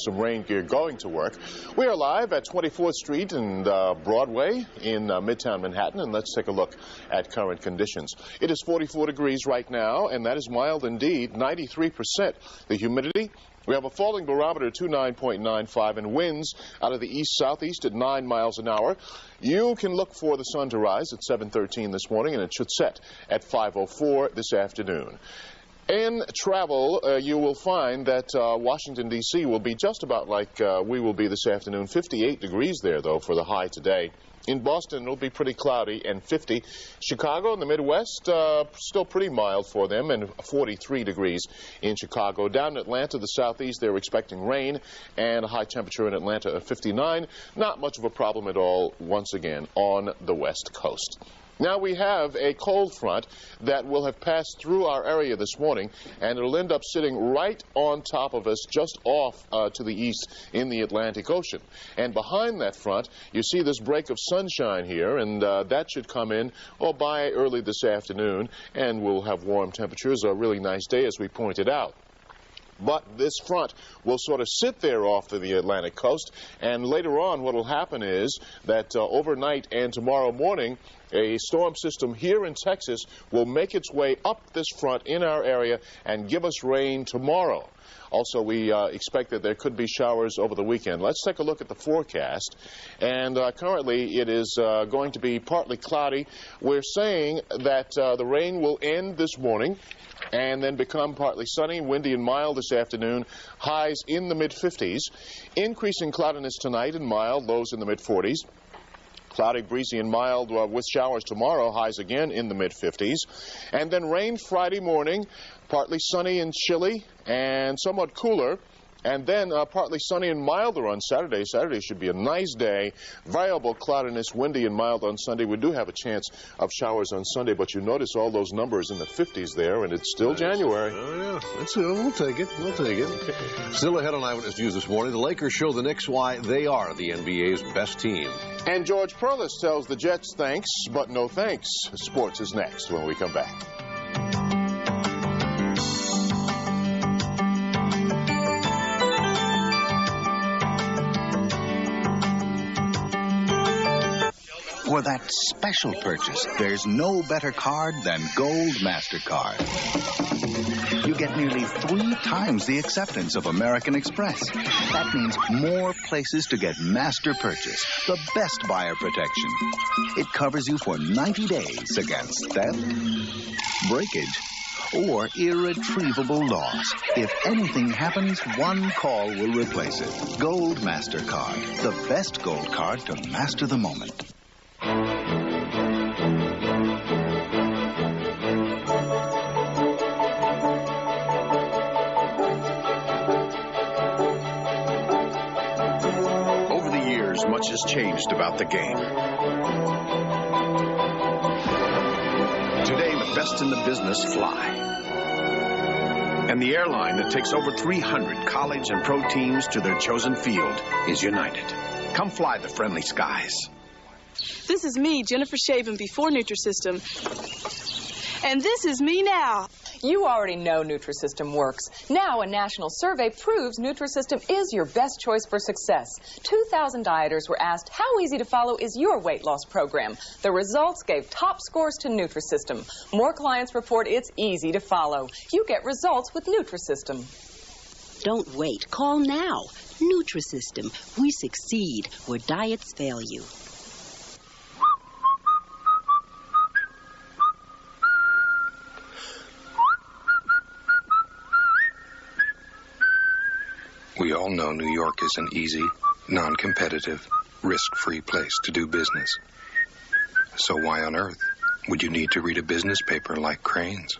some rain gear going to work. We are live at 24th Street and Broadway in Midtown Manhattan, and let's take a look at current conditions. It is 44 degrees right now, and that is mild indeed, 93%. The humidity, we have a falling barometer, 29.95, and winds out of the east-southeast at 9 miles an hour. You can look for the sun to rise at 7:13 this morning, and it should set at 5:04 this afternoon. In travel, you will find that Washington, D.C. will be just about like we will be this afternoon. 58 degrees there, though, for the high today. In Boston, it'll be pretty cloudy and 50. Chicago and the Midwest, still pretty mild for them, and 43 degrees in Chicago. Down in Atlanta, the southeast, they're expecting rain and a high temperature in Atlanta of 59. Not much of a problem at all, once again, on the West Coast. Now we have a cold front that will have passed through our area this morning, and it'll end up sitting right on top of us just off to the east in the Atlantic Ocean. And behind that front, you see this break of sunshine here, and that should come in by early this afternoon, and we'll have warm temperatures, a really nice day as we pointed out. But this front will sort of sit there off to the Atlantic coast, and later on what will happen is that overnight and tomorrow morning, a storm system here in Texas will make its way up this front in our area and give us rain tomorrow. Also, we expect that there could be showers over the weekend. Let's take a look at the forecast. And currently, it is going to be partly cloudy. We're saying that the rain will end this morning and then become partly sunny, windy, and mild this afternoon. Highs in the mid-50s. Increasing cloudiness tonight and mild, lows in the mid-40s. Cloudy, breezy, and mild with showers tomorrow, highs again in the mid-50s. And then rain Friday morning, partly sunny and chilly and somewhat cooler. And then partly sunny and milder on Saturday. Saturday should be a nice day. Variable cloudiness, windy and mild on Sunday. We do have a chance of showers on Sunday, but you notice all those numbers in the 50s there, and it's still January. Oh, yeah. That's it. We'll take it. We'll take it. Still ahead on Eyewitness News this morning. The Lakers show the Knicks why they are the NBA's best team. And George Perlis tells the Jets thanks, but no thanks. Sports is next when we come back. For that special purchase, there's no better card than Gold MasterCard. You get nearly 3 times the acceptance of American Express. That means more places to get Master Purchase, the best buyer protection. It covers you for 90 days against theft, breakage, or irretrievable loss. If anything happens, one call will replace it. Gold MasterCard, the best gold card to master the moment. Over the years, much has changed about the game. Today, the best in the business fly. And the airline that takes over 300 college and pro teams to their chosen field is United. Come fly the friendly skies. This is me, Jennifer Shaven, before Nutrisystem. And this is me now. You already know Nutrisystem works. Now a national survey proves Nutrisystem is your best choice for success. 2,000 dieters were asked, how easy to follow is your weight loss program? The results gave top scores to Nutrisystem. More clients report it's easy to follow. You get results with Nutrisystem. Don't wait. Call now. Nutrisystem. We succeed where diets fail you. We all know New York is an easy, non-competitive, risk-free place to do business. So why on earth would you need to read a business paper like Crane's?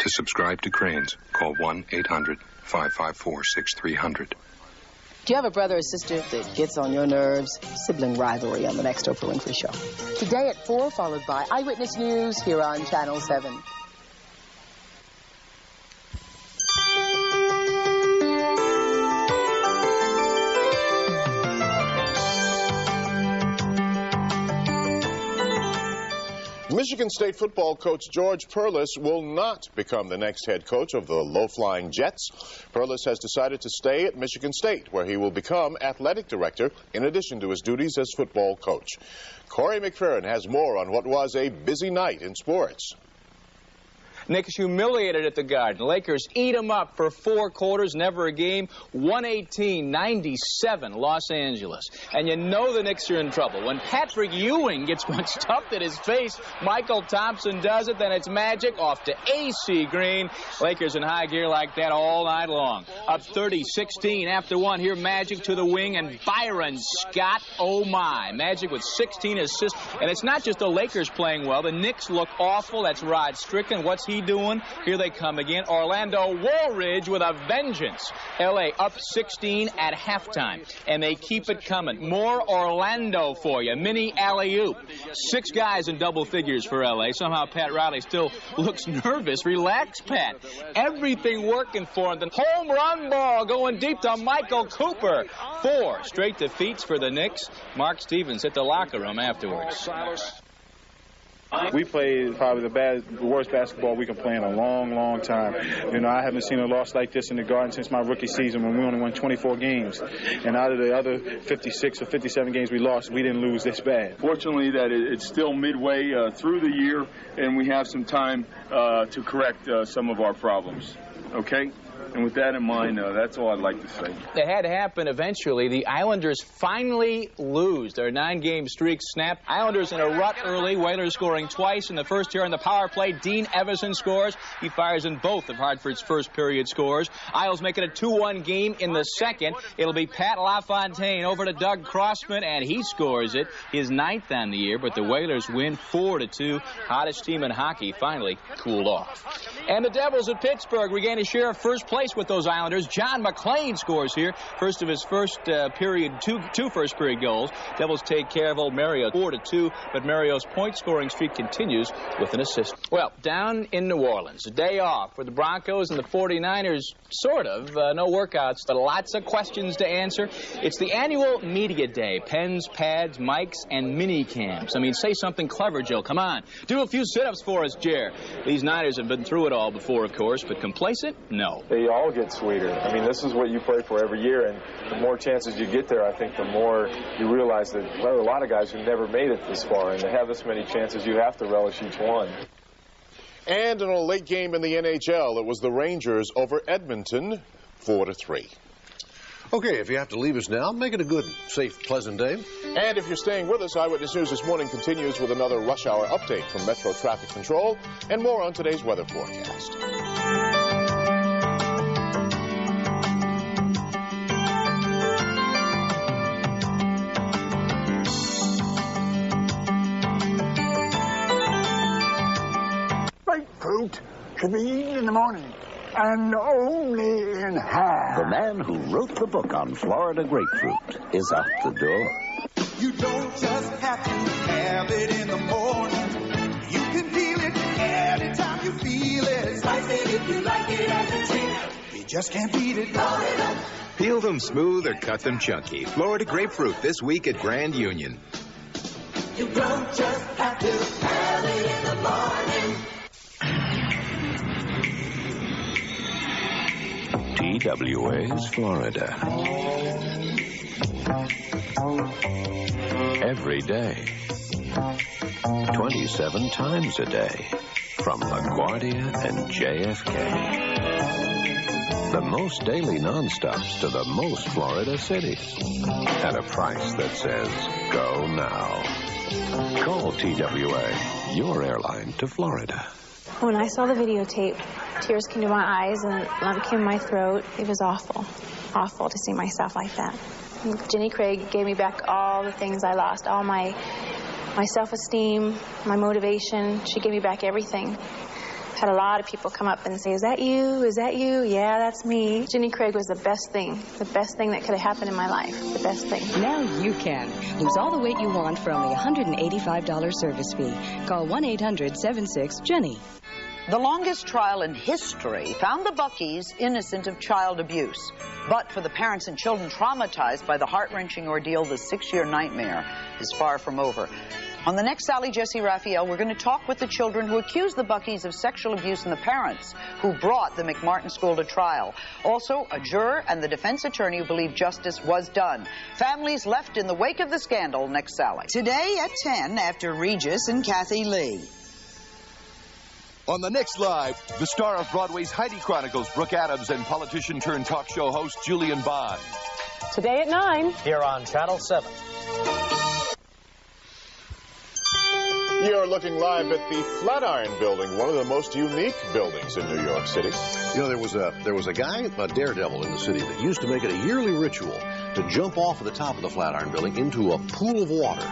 To subscribe to Crane's, call 1-800-554-6300. Do you have a brother or sister that gets on your nerves? Sibling rivalry on the next Oprah Winfrey Show. Today at 4, followed by Eyewitness News here on Channel 7. Michigan State football coach George Perlis will not become the next head coach of the low-flying Jets. Perlis has decided to stay at Michigan State, where he will become athletic director in addition to his duties as football coach. Corey McFerrin has more on what was a busy night in sports. Knicks humiliated at the Garden. Lakers eat them up for 4 quarters, never a game. 118-97 Los Angeles. And you know the Knicks are in trouble. When Patrick Ewing gets one stuffed at his face, Michael Thompson does it, then it's Magic off to AC Green. Lakers in high gear like that all night long. Up 30-16 after 1. Here Magic to the wing and Byron Scott. Oh my. Magic with 16 assists. And it's not just the Lakers playing well. The Knicks look awful. That's Rod Strickland. What's he doing? Here they come again. Orlando Woolridge with a vengeance. L.A. up 16 at halftime. And they keep it coming. More Orlando for you. Mini alley-oop. 6 guys in double figures for L.A. Somehow Pat Riley still looks nervous. Relax, Pat. Everything working for him. The home run ball going deep to Michael Cooper. 4 straight defeats for the Knicks. Mark Stevens hit the locker room afterwards. We played probably the worst basketball we can play in a long, long time. You know, I haven't seen a loss like this in the Garden since my rookie season when we only won 24 games. And out of the other 56 or 57 games we lost, we didn't lose this bad. Fortunately, that it's still midway through the year, and we have some time to correct some of our problems. Okay? And with that in mind, that's all I'd like to say. It had to happen eventually. The Islanders finally lose. Their 9-game streak snapped. Islanders in a rut early. Whalers scoring twice in the first here on the power play. Dean Evison scores. He fires in both of Hartford's first period scores. Isles make it a 2-1 game in the second. It'll be Pat LaFontaine over to Doug Crossman, and he scores it. His 9th on the year, but the Whalers win 4-2. Hottest team in hockey finally cooled off. And the Devils at Pittsburgh regain a share of first place with those Islanders. John McClain scores here. First of his first period, two first period goals. Devils take care of old Mario 4-2, but Mario's point scoring streak continues with an assist. Well, down in New Orleans, a day off for the Broncos and the 49ers, sort of. No workouts, but lots of questions to answer. It's the annual media day. Pens, pads, mics, and mini cams. I mean, say something clever, Joe. Come on. Do a few sit-ups for us, Jer. These Niners have been through it all before, of course, but complacent? No. They all get sweeter. I mean, this is what you play for every year, and the more chances you get there, I think the more you realize that there are a lot of guys who never made it this far, and to have this many chances, you have to relish each one. And in a late game in the NHL, it was the Rangers over Edmonton, 4-3. Okay, if you have to leave us now, make it a good, safe, pleasant day. And if you're staying with us, Eyewitness News this morning continues with another rush hour update from Metro Traffic Control and more on today's weather forecast. Grapefruit should be eaten in the morning, and only in half. The man who wrote the book on Florida grapefruit is out the door. You don't just have to have it in the morning. You can feel it anytime you feel it. Slice it if you like it as a treat. You just can't beat it. Florida. Peel them smooth or cut them chunky. Florida grapefruit this week at Grand Union. You don't just have to have it in the morning. TWA's Florida. Every day. 27 times a day. From LaGuardia and JFK. The most daily nonstops to the most Florida cities. At a price that says, go now. Call TWA, your airline to Florida. When I saw the videotape, tears came to my eyes and a lump came in my throat. It was awful. Awful to see myself like that. And Jenny Craig gave me back all the things I lost, all my self-esteem, my motivation. She gave me back everything. Had a lot of people come up and say, is that you? Is that you? Yeah, that's me. Jenny Craig was the best thing that could have happened in my life, the best thing. Now you can. Lose all the weight you want for only $185 service fee. Call 1-800-76-JENNY. The longest trial in history found the Buckeys innocent of child abuse. But for the parents and children traumatized by the heart-wrenching ordeal, the 6-year nightmare is far from over. On the next Sally Jesse Raphael, we're going to talk with the children who accused the Buckeys of sexual abuse and the parents who brought the McMartin School to trial. Also, a juror and the defense attorney who believe justice was done. Families left in the wake of the scandal. Next Sally. Today at 10 after Regis and Kathy Lee. On the next Live, the star of Broadway's Heidi Chronicles, Brooke Adams, and politician-turned-talk show host Julian Bond. Today at 9. Here on Channel 7. You're looking live at the Flatiron Building, one of the most unique buildings in New York City. You know, there was a guy, a daredevil in the city, that used to make it a yearly ritual to jump off of the top of the Flatiron Building into a pool of water.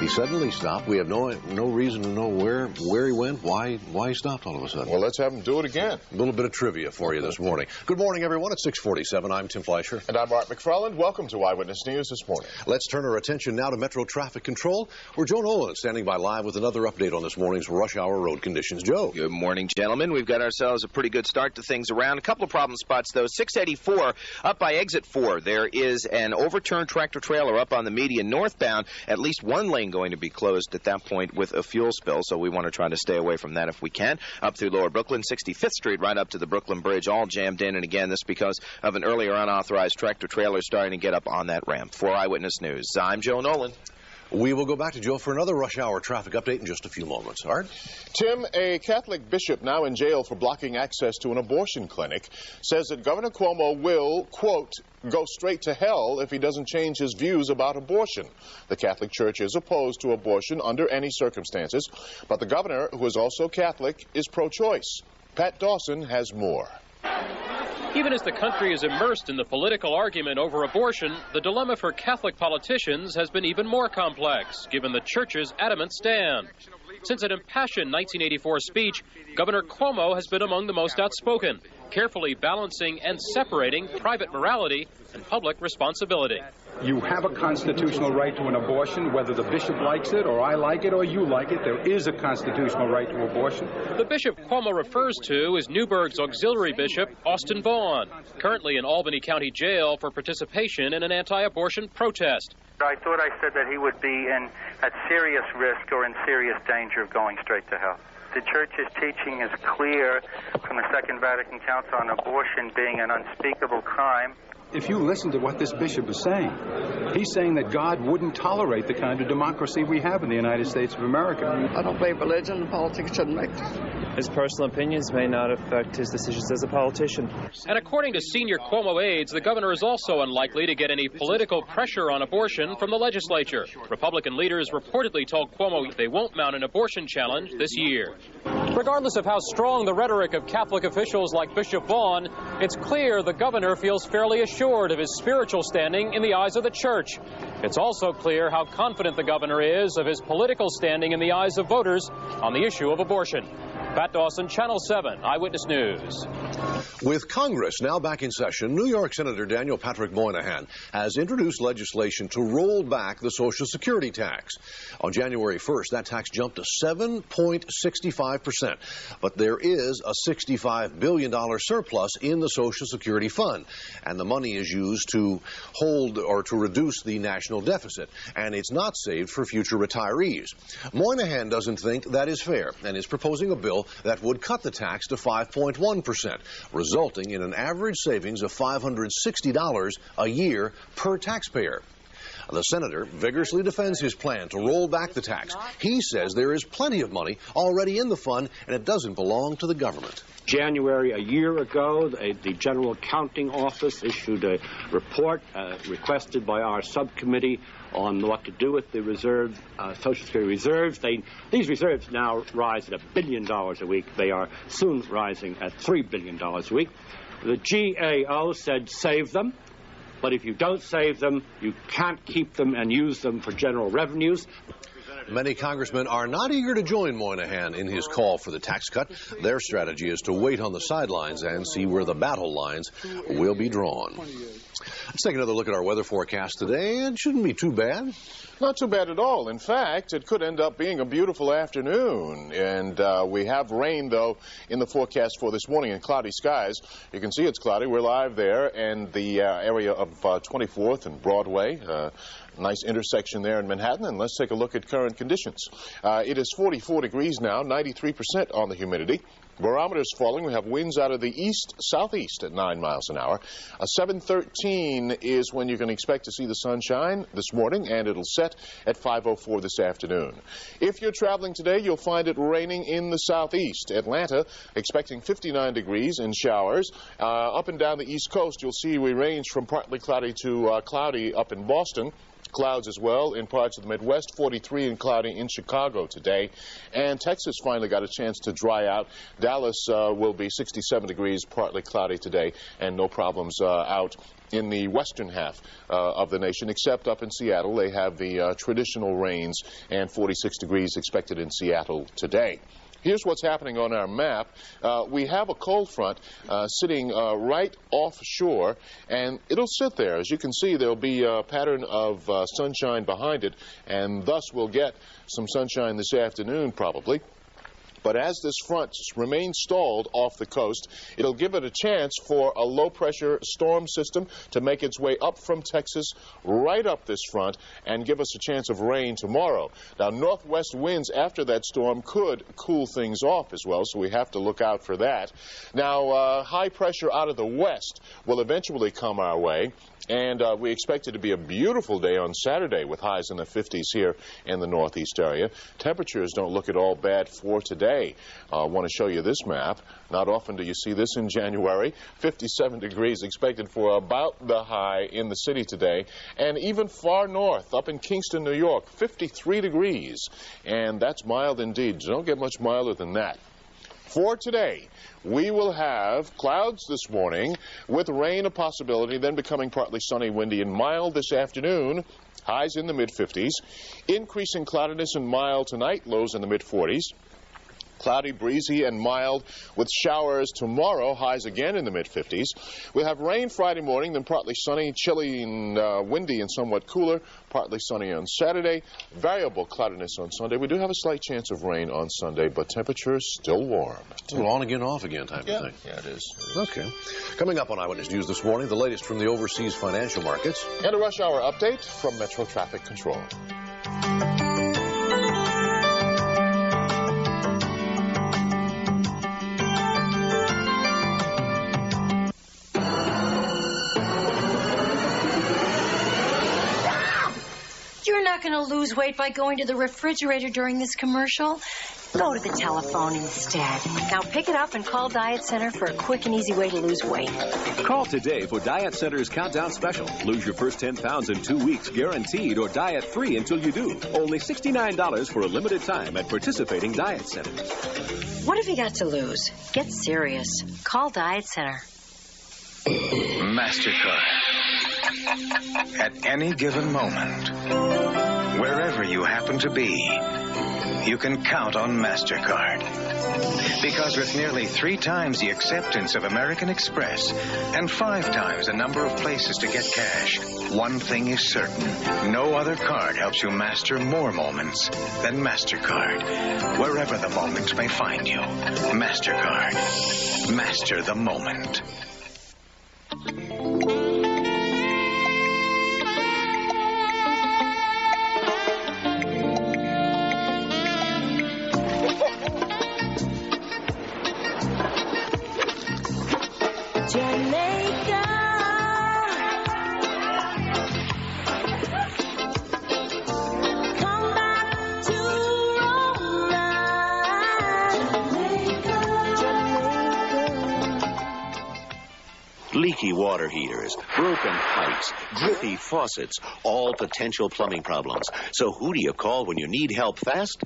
He suddenly stopped. We have no reason to know where he went, why he stopped all of a sudden. Well, let's have him do it again. A little bit of trivia for you this morning. Good morning, everyone. It's 6:47. I'm Tim Fleischer. And I'm Art McFarland. Welcome to Eyewitness News this morning. Let's turn our attention now to Metro Traffic Control, where Joe Nolan is standing by live with another update on this morning's rush hour road conditions. Joe. Good morning, gentlemen. We've got ourselves a pretty good start to things around. A couple of problem spots, though. 684 up by exit 4. There is an overturned tractor-trailer up on the median northbound. At least one lane going to be closed at that point with a fuel spill, so we want to try to stay away from that if we can. Up through Lower Brooklyn, 65th Street, right up to the Brooklyn Bridge, all jammed in, and again, this because of an earlier unauthorized tractor-trailer starting to get up on that ramp. For Eyewitness News, I'm Joe Nolan. We will go back to Joe for another rush hour traffic update in just a few moments. Art? Tim, a Catholic bishop now in jail for blocking access to an abortion clinic, says that Governor Cuomo will, quote, go straight to hell if he doesn't change his views about abortion. The Catholic Church is opposed to abortion under any circumstances, but the governor, who is also Catholic, is pro-choice. Pat Dawson has more. Even as the country is immersed in the political argument over abortion, the dilemma for Catholic politicians has been even more complex, given the Church's adamant stand. Since an impassioned 1984 speech, Governor Cuomo has been among the most outspoken, carefully balancing and separating private morality and public responsibility. You have a constitutional right to an abortion, whether the bishop likes it or I like it or you like it. There is a constitutional right to abortion. The bishop Cuomo refers to is Newburgh's auxiliary bishop, Austin Vaughn, currently in Albany County Jail for participation in an anti-abortion protest. I thought I said that he would be at serious risk or in serious danger of going straight to hell. the Church's teaching is clear from the Second Vatican Council on abortion being an unspeakable crime. If you listen to what this bishop is saying, he's saying that God wouldn't tolerate the kind of democracy we have in the United States of America. I don't believe religion and politics shouldn't make this. His personal opinions may not affect his decisions as a politician. And according to senior Cuomo aides, the governor is also unlikely to get any political pressure on abortion from the legislature. Republican leaders reportedly told Cuomo they won't mount an abortion challenge this year. Regardless of how strong the rhetoric of Catholic officials like Bishop Vaughn, it's clear the governor feels fairly assured of his spiritual standing in the eyes of the church. It's also clear how confident the governor is of his political standing in the eyes of voters on the issue of abortion. Pat Dawson, Channel 7, Eyewitness News. With Congress now back in session, New York Senator Daniel Patrick Moynihan has introduced legislation to roll back the Social Security tax. On January 1st, that tax jumped to 7.65%. But there is a $65 billion surplus in the Social Security fund, and the money is used to hold or to reduce the national deficit, and it's not saved for future retirees. Moynihan doesn't think that is fair and is proposing a bill that would cut the tax to 5.1%, resulting in an average savings of $560 a year per taxpayer. The senator vigorously defends his plan to roll back the tax. He says there is plenty of money already in the fund, and it doesn't belong to the government. January a year ago, the General Accounting Office issued a report requested by our subcommittee on what to do with the reserve, Social Security reserves. These reserves now rise at $1 billion a week. They are soon rising at $3 billion a week. The GAO said save them. But if you don't save them, you can't keep them and use them for general revenues. Many congressmen are not eager to join Moynihan in his call for the tax cut. Their strategy is to wait on the sidelines and see where the battle lines will be drawn. Let's take another look at our weather forecast today. It shouldn't be too bad. Not too bad at all. In fact, it could end up being a beautiful afternoon. And we have rain, though, in the forecast for this morning and cloudy skies. You can see it's cloudy. We're live there in the area of 24th and Broadway. Nice intersection there in Manhattan. And let's take a look at current conditions. It is 44 degrees now, 93% on the humidity. Barometer's falling. We have winds out of the east-southeast at 9 miles an hour. 7:13 is when you can expect to see the sunshine this morning, and it'll set at 5:04 this afternoon. If you're traveling today, you'll find it raining in the southeast. Atlanta expecting 59 degrees and showers. Up and down the east coast, you'll see we range from partly cloudy to cloudy up in Boston. Clouds as well in parts of the Midwest, 43 and cloudy in Chicago today. And Texas finally got a chance to dry out. Dallas will be 67 degrees, partly cloudy today, and no problems out in the western half of the nation, except up in Seattle. They have the traditional rains, and 46 degrees expected in Seattle today. Here's what's happening on our map. We have a cold front sitting right offshore, and it'll sit there. As you can see, there'll be a pattern of sunshine behind it, and thus we'll get some sunshine this afternoon probably. But as this front remains stalled off the coast, it'll give it a chance for a low-pressure storm system to make its way up from Texas right up this front and give us a chance of rain tomorrow. Now, northwest winds after that storm could cool things off as well, so we have to look out for that. Now, high pressure out of the west will eventually come our way. And we expect it to be a beautiful day on Saturday with highs in the 50s here in the northeast area. Temperatures don't look at all bad for today. I want to show you this map. Not often do you see this in January. 57 degrees expected for about the high in the city today. And even far north, up in Kingston, New York, 53 degrees. And that's mild indeed. You don't get much milder than that. For today, we will have clouds this morning with rain a possibility, then becoming partly sunny, windy, and mild this afternoon. Highs in the mid-50s. Increasing cloudiness and mild tonight, lows in the mid-40s. Cloudy, breezy, and mild with showers tomorrow, highs again in the mid-50s. We'll have rain Friday morning, then partly sunny, chilly, and windy, and somewhat cooler. Partly sunny on Saturday. Variable cloudiness on Sunday. We do have a slight chance of rain on Sunday, but temperatures still warm. On again, off again type of thing. Yeah, it is. Okay. Coming up on Eyewitness News this morning, the latest from the overseas financial markets. And a rush hour update from Metro Traffic Control. You're not going to lose weight by going to the refrigerator during this commercial. Go to the telephone instead. Now pick it up and call Diet Center for a quick and easy way to lose weight. Call today for Diet Center's Countdown Special. Lose your first 10 pounds in 2 weeks, guaranteed, or diet free until you do. Only $69 for a limited time at participating Diet Centers. What have you got to lose? Get serious. Call Diet Center. MasterCard. At any given moment, wherever you happen to be, you can count on MasterCard. Because with nearly 3 times the acceptance of American Express and 5 times the number of places to get cash, one thing is certain. No other card helps you master more moments than MasterCard. Wherever the moment may find you, MasterCard. Master the moment. Leaky water heaters, broken pipes, drippy faucets, all potential plumbing problems. So who do you call when you need help fast?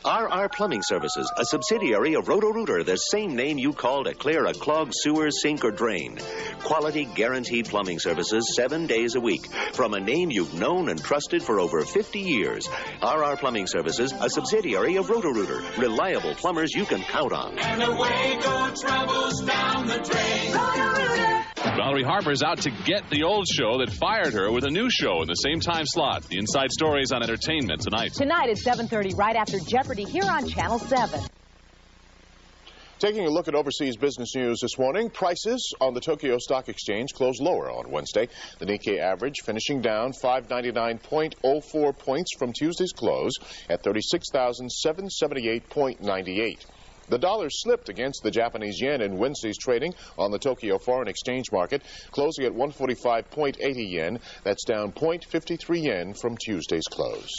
RR Plumbing Services, a subsidiary of Roto-Rooter, the same name you call to clear a clogged sewer, sink, or drain. Quality, guaranteed plumbing services 7 days a week from a name you've known and trusted for over 50 years. RR Plumbing Services, a subsidiary of Roto-Rooter. Reliable plumbers you can count on. And away go troubles down the drain. Roto-Rooter. Valerie Harper's out to get the old show that fired her with a new show in the same time slot. The Inside Stories on Entertainment tonight. Tonight at 7:30, right after Jeopardy, here on Channel 7. Taking a look at overseas business news this morning, prices on the Tokyo Stock Exchange closed lower on Wednesday. The Nikkei average finishing down 599.04 points from Tuesday's close at 36,778.98. The dollar slipped against the Japanese yen in Wednesday's trading on the Tokyo Foreign Exchange Market, closing at 145.80 yen. That's down 0.53 yen from Tuesday's close.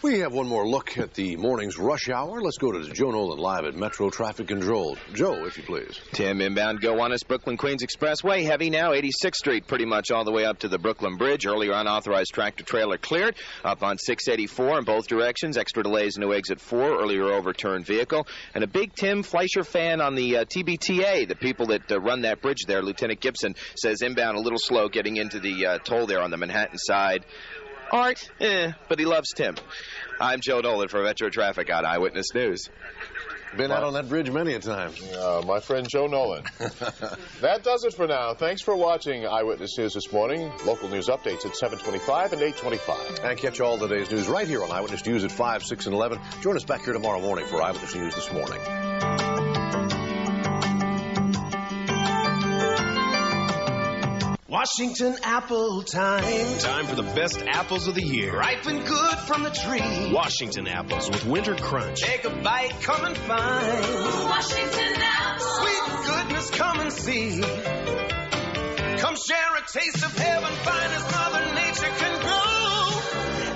We have one more look at the morning's rush hour. Let's go to Joe Nolan live at Metro Traffic Control. Joe, if you please. Tim, inbound go on us, Brooklyn-Queens Expressway. Heavy now, 86th Street, pretty much all the way up to the Brooklyn Bridge. Earlier unauthorized tractor-trailer cleared. Up on 684 in both directions. Extra delays, no exit 4. Earlier overturned vehicle. And a big Tim Fleischer fan on the TBTA, the people that run that bridge there. Lieutenant Gibson says inbound a little slow getting into the toll there on the Manhattan side. Art, but he loves Tim. I'm Joe Nolan for Metro Traffic on Eyewitness News. Been out on that bridge many a time. My friend Joe Nolan. That does it for now. Thanks for watching Eyewitness News this morning. Local news updates at 7:25 and 8:25. And catch all today's news right here on Eyewitness News at 5, 6, and 11. Join us back here tomorrow morning for Eyewitness News this morning. Washington apple time. Time for the best apples of the year. Ripe and good from the tree. Washington apples with winter crunch. Take a bite, come and find. Washington apples. Sweet goodness, come and see. Come share a taste of heaven, fine as Mother Nature can grow.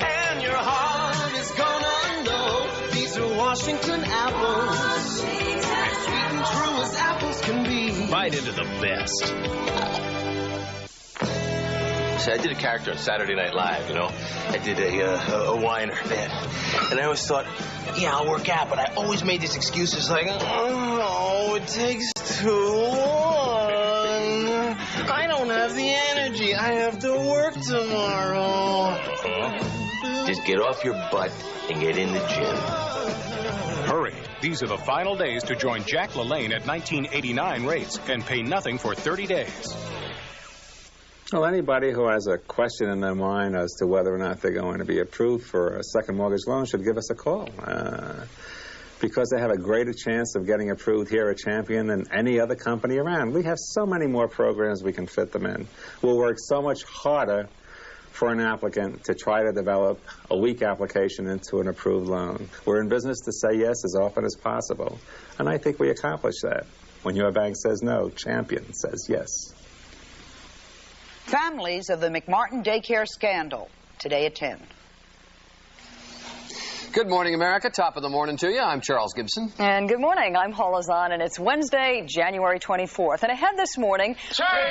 And your heart is gonna know these are Washington apples. Washington. As sweet and true as apples can be. Bite into the best. So I did a character on Saturday Night Live, you know. I did a whiner, man. And I always thought, yeah, I'll work out, but I always made these excuses like, oh, it takes too long. I don't have the energy. I have to work tomorrow. Just get off your butt and get in the gym. Hurry. These are the final days to join Jack LaLanne at 1989 rates and pay nothing for 30 days. Well, anybody who has a question in their mind as to whether or not they're going to be approved for a second mortgage loan should give us a call. Because they have a greater chance of getting approved here at Champion than any other company around. We have so many more programs we can fit them in. We'll work so much harder for an applicant to try to develop a weak application into an approved loan. We're in business to say yes as often as possible. And I think we accomplish that. When your bank says no, Champion says yes. Families of the McMartin daycare scandal, today at 10. Good morning, America. Top of the morning to you. I'm Charles Gibson. And good morning. I'm Paula Zahn, and it's Wednesday, January 24th. And ahead this morning,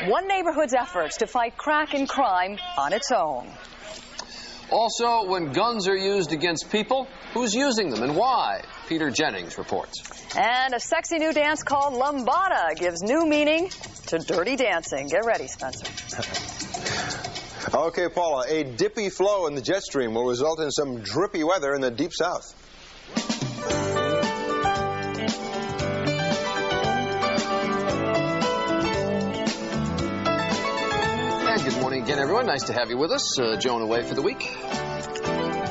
one neighborhood's efforts to fight crack and crime on its own. Also, when guns are used against people, who's using them and why? Peter Jennings reports. And a sexy new dance called Lambada gives new meaning to dirty dancing. Get ready, Spencer. Okay, Paula, a dippy flow in the jet stream will result in some drippy weather in the deep south. And good morning again, everyone. Nice to have you with us. Joan away for the week.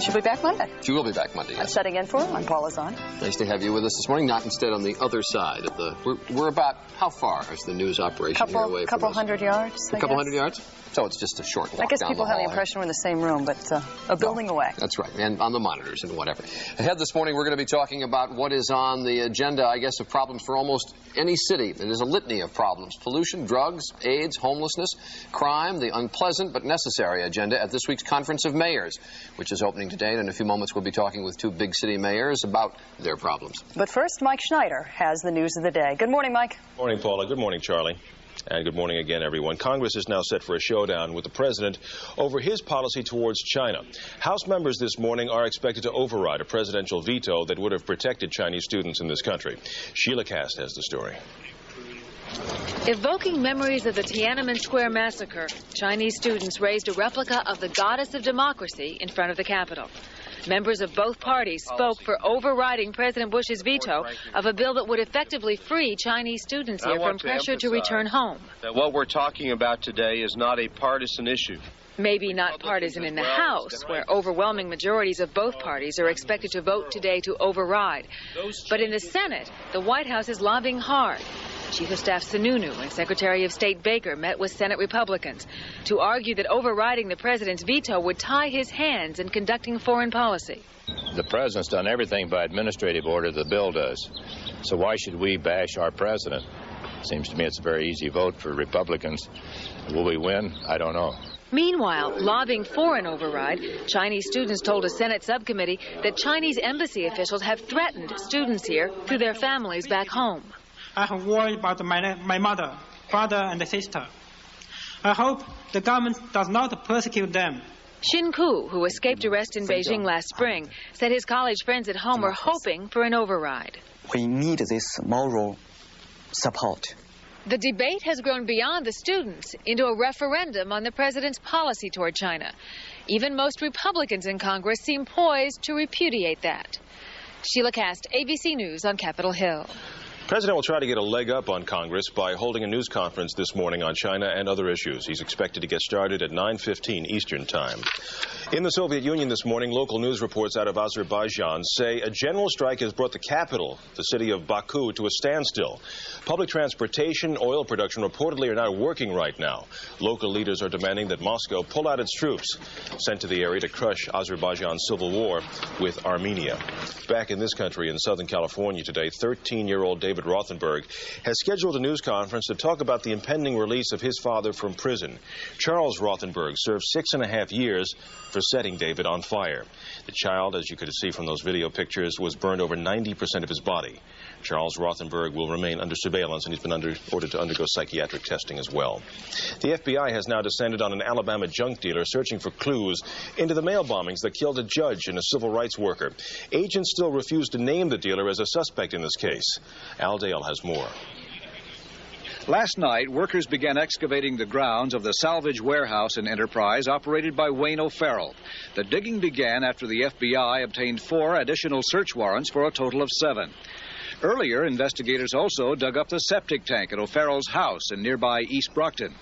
She'll be back Monday. She will be back Monday, yes. I'm setting in for her. I'm Paula Zahn. Nice to have you with us this morning. Not instead on the other side of the... We're about, how far is the news operation here away from us? Couple hundred yards, A couple hundred yards? So it's just a short walk. I guess down people the have the hall impression we're in the same room, but a building away. That's right, and on the monitors and whatever. Ahead this morning, we're going to be talking about what is on the agenda, I guess, of problems for almost any city. There's a litany of problems. Pollution, drugs, AIDS, homelessness, crime, the unpleasant but necessary agenda at this week's Conference of Mayors, which is opening today. And in a few moments, we'll be talking with two big city mayors about their problems. But first, Mike Schneider has the news of the day. Good morning, Mike. Morning, Paula. Good morning, Charlie. And good morning again, everyone. Congress is now set for a showdown with the president over his policy towards China. House members this morning are expected to override a presidential veto that would have protected Chinese students in this country. Sheila Cast has the story. Evoking memories of the Tiananmen Square massacre, Chinese students raised a replica of the goddess of democracy in front of the Capitol. Members of both parties spoke for overriding President Bush's veto of a bill that would effectively free Chinese students here from pressure to return home. That what we're talking about today is not a partisan issue. Maybe not partisan in the House, where overwhelming majorities of both parties are expected to vote today to override. But in the Senate, the White House is lobbying hard. Chief of Staff Sununu and Secretary of State Baker met with Senate Republicans to argue that overriding the president's veto would tie his hands in conducting foreign policy. The president's done everything by administrative order the bill does. So why should we bash our president? Seems to me it's a very easy vote for Republicans. Will we win? I don't know. Meanwhile, lobbying for an override, Chinese students told a Senate subcommittee that Chinese embassy officials have threatened students here through their families back home. I have worried about my mother, father, and sister. I hope the government does not persecute them. Xin Ku, who escaped arrest in Beijing last spring, said his college friends at home are hoping for an override. We need this moral support. The debate has grown beyond the students into a referendum on the president's policy toward China. Even most Republicans in Congress seem poised to repudiate that. Sheila Cast, ABC News on Capitol Hill. The president will try to get a leg up on Congress by holding a news conference this morning on China and other issues. He's expected to get started at 9:15 Eastern Time. In the Soviet Union this morning, local news reports out of Azerbaijan say a general strike has brought the capital, the city of Baku, to a standstill. Public transportation, oil production reportedly are not working right now. Local leaders are demanding that Moscow pull out its troops sent to the area to crush Azerbaijan's civil war with Armenia. Back in this country in Southern California today, 13-year-old David Rothenberg has scheduled a news conference to talk about the impending release of his father from prison. Charles Rothenberg served 6.5 years for setting David on fire. The child, as you could see from those video pictures, was burned over 90% of his body. Charles Rothenberg will remain under surveillance, and he's been ordered to undergo psychiatric testing as well. The FBI has now descended on an Alabama junk dealer searching for clues into the mail bombings that killed a judge and a civil rights worker. Agents still refuse to name the dealer as a suspect in this case. Al Dale has more. Last night, workers began excavating the grounds of the salvage warehouse and enterprise operated by Wayne O'Farrell. The digging began after the FBI obtained 4 additional search warrants for a total of 7. Earlier, investigators also dug up the septic tank at O'Farrell's house in nearby East Brockton.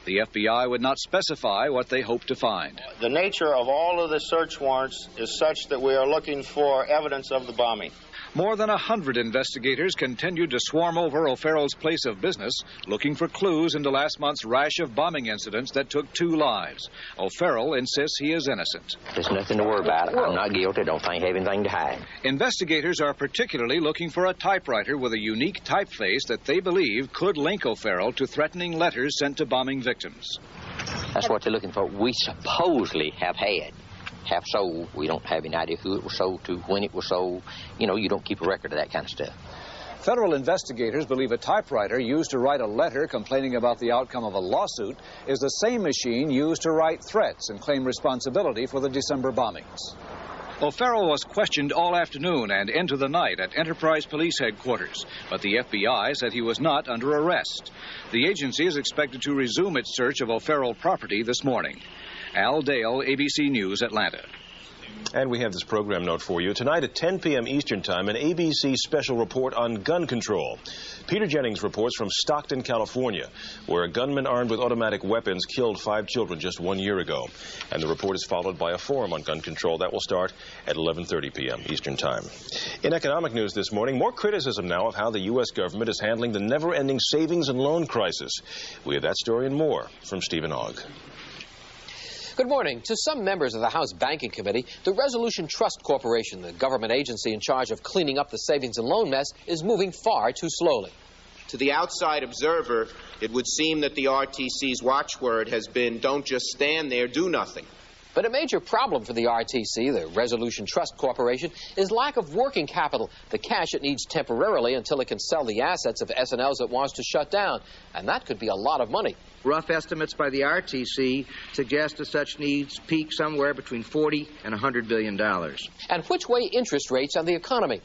The FBI would not specify what they hope to find. The nature of all of the search warrants is such that we are looking for evidence of the bombing. More than 100 investigators continued to swarm over O'Farrell's place of business, looking for clues into last month's rash of bombing incidents that took 2 lives. O'Farrell insists he is innocent. There's nothing to worry about. I'm not guilty. Don't think I have anything to hide. Investigators are particularly looking for a typewriter with a unique typeface that they believe could link O'Farrell to threatening letters sent to bombing victims. That's what they're looking for. We supposedly have had half sold. We don't have any idea who it was sold to, when it was sold. You know, you don't keep a record of that kind of stuff. Federal investigators believe a typewriter used to write a letter complaining about the outcome of a lawsuit is the same machine used to write threats and claim responsibility for the December bombings. O'Farrell was questioned all afternoon and into the night at Enterprise Police Headquarters, but the FBI said he was not under arrest. The agency is expected to resume its search of O'Farrell property this morning. Al Dale, ABC News, Atlanta. And we have this program note for you. Tonight at 10 p.m. Eastern Time, an ABC special report on gun control. Peter Jennings reports from Stockton, California, where a gunman armed with automatic weapons killed 5 children just 1 year ago. And the report is followed by a forum on gun control that will start at 11:30 p.m. Eastern Time. In economic news this morning, more criticism now of how the U.S. government is handling the never-ending savings and loan crisis. We have that story and more from Stephen Ogg. Good morning. To some members of the House Banking Committee, the Resolution Trust Corporation, the government agency in charge of cleaning up the savings and loan mess, is moving far too slowly. To the outside observer, it would seem that the RTC's watchword has been, don't just stand there, do nothing. But a major problem for the RTC, the Resolution Trust Corporation, is lack of working capital, the cash it needs temporarily until it can sell the assets of S&Ls it wants to shut down. And that could be a lot of money. Rough estimates by the RTC suggest that such needs peak somewhere between $40 and $100 billion. And which way interest rates on the economy?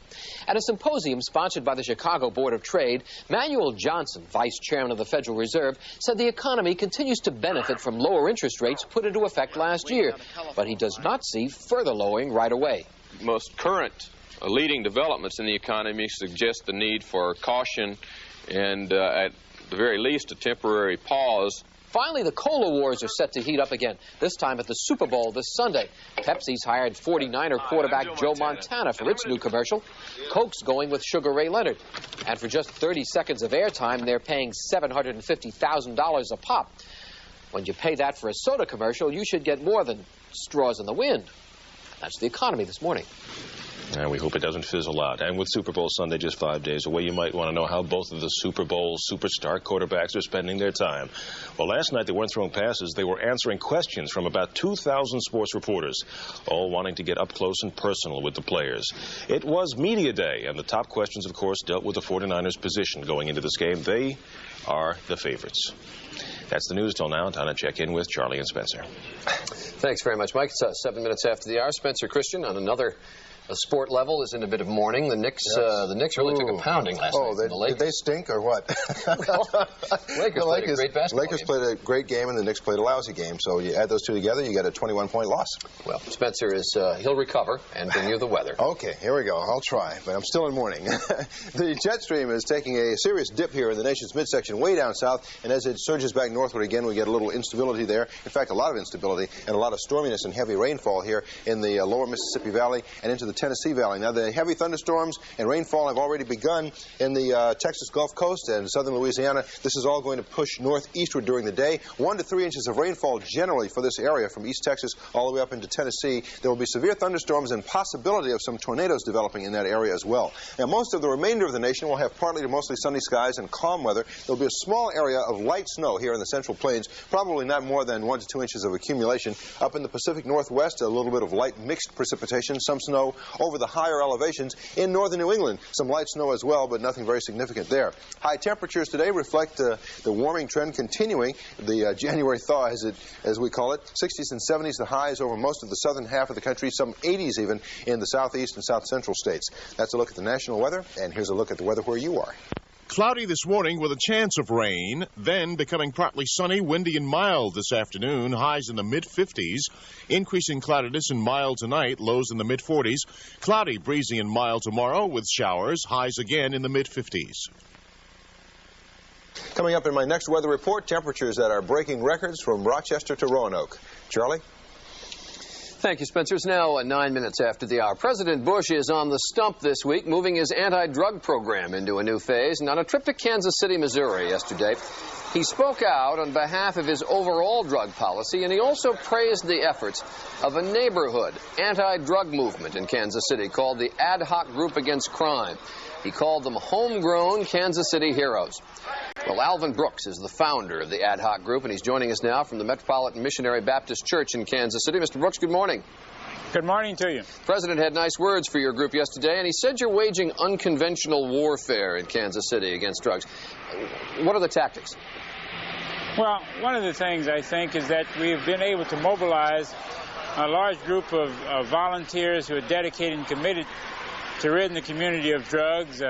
At a symposium sponsored by the Chicago Board of Trade, Manuel Johnson, vice chairman of the Federal Reserve, said the economy continues to benefit from lower interest rates put into effect last year. But he does not see further lowering right away. Most current leading developments in the economy suggest the need for caution and, at the very least, a temporary pause. Finally, the cola wars are set to heat up again, this time at the Super Bowl this Sunday. Pepsi's hired 49er quarterback Joe Montana for its new commercial. Coke's going with Sugar Ray Leonard. And for just 30 seconds of airtime, they're paying $750,000 a pop. When you pay that for a soda commercial, you should get more than straws in the wind. That's the economy this morning. And we hope it doesn't fizzle out. And with Super Bowl Sunday just 5 days away, you might want to know how both of the Super Bowl superstar quarterbacks are spending their time. Well, last night they weren't throwing passes. They were answering questions from about 2,000 sports reporters, all wanting to get up close and personal with the players. It was Media Day, and the top questions, of course, dealt with the 49ers' position going into this game. They are the favorites. That's the news till now. Time to check in with Charlie and Spencer. Thanks very much, Mike. It's 7 minutes after the hour. Spencer Christian on another sport level is in a bit of mourning. The Knicks really took a pounding last night. Did they stink or what? Well, Lakers played a great basketball Lakers played a great game and the Knicks played a lousy game. So you add those two together, you got a 21-point loss. Well, Spencer is he'll recover and bring you the weather. Okay, here we go. I'll try, but I'm still in mourning. The jet stream is taking a serious dip here in the nation's midsection, way down south, and as it surges back northward again, we get a little instability there. In fact, a lot of instability and a lot of storminess and heavy rainfall here in the lower Mississippi Valley and into the Tennessee Valley. Now, the heavy thunderstorms and rainfall have already begun in the Texas Gulf Coast and southern Louisiana. This is all going to push northeastward during the day. 1 to 3 inches of rainfall generally for this area from East Texas all the way up into Tennessee. There will be severe thunderstorms and possibility of some tornadoes developing in that area as well. Now, most of the remainder of the nation will have partly to mostly sunny skies and calm weather. There will be a small area of light snow here in the Central Plains, probably not more than 1 to 2 inches of accumulation. Up in the Pacific Northwest, a little bit of light mixed precipitation, some snow over the higher elevations. In northern New England, some light snow as well, but nothing very significant there. High temperatures today reflect the warming trend continuing, the January thaw as we call it. 60s and 70s the highs over most of the southern half of the country, some 80s even in the southeast and south central states. That's a look at the national weather, and here's a look at the weather where you are. Cloudy this morning with a chance of rain, then becoming partly sunny, windy and mild this afternoon, highs in the mid-50s. Increasing cloudiness and mild tonight, lows in the mid-40s. Cloudy, breezy and mild tomorrow with showers, highs again in the mid-50s. Coming up in my next weather report, temperatures that are breaking records from Rochester to Roanoke. Charlie? Thank you, Spencer. It's now 9 minutes after the hour. President Bush is on the stump this week, moving his anti-drug program into a new phase. And on a trip to Kansas City, Missouri yesterday, he spoke out on behalf of his overall drug policy, and he also praised the efforts of a neighborhood anti-drug movement in Kansas City called the Ad Hoc Group Against Crime. He called them homegrown Kansas City heroes. Well, Alvin Brooks is the founder of the Ad Hoc Group, and he's joining us now from the Metropolitan Missionary Baptist Church in Kansas City. Mr. Brooks, good morning. Good morning to you. The President had nice words for your group yesterday, and he said you're waging unconventional warfare in Kansas City against drugs. What are the tactics? Well, one of the things I think is that we've been able to mobilize a large group of volunteers who are dedicated and committed to ridding the community of drugs,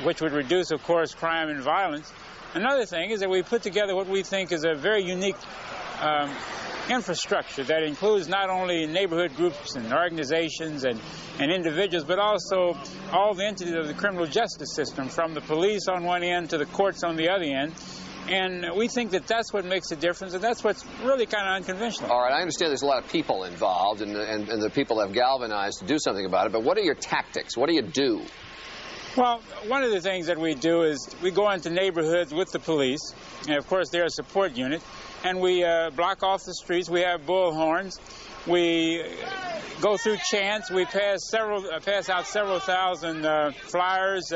which would reduce, of course, crime and violence. Another thing is that we put together what we think is a very unique infrastructure that includes not only neighborhood groups and organizations and individuals, but also all the entities of the criminal justice system, from the police on one end to the courts on the other end. And we think that that's what makes a difference, and that's what's really kind of unconventional. All right, I understand there's a lot of people involved, and the people have galvanized to do something about it, but what are your tactics? What do you do? Well, one of the things that we do is we go into neighborhoods with the police, and of course they're a support unit, and we block off the streets. We have bullhorns. We go through chants. We pass out several thousand flyers.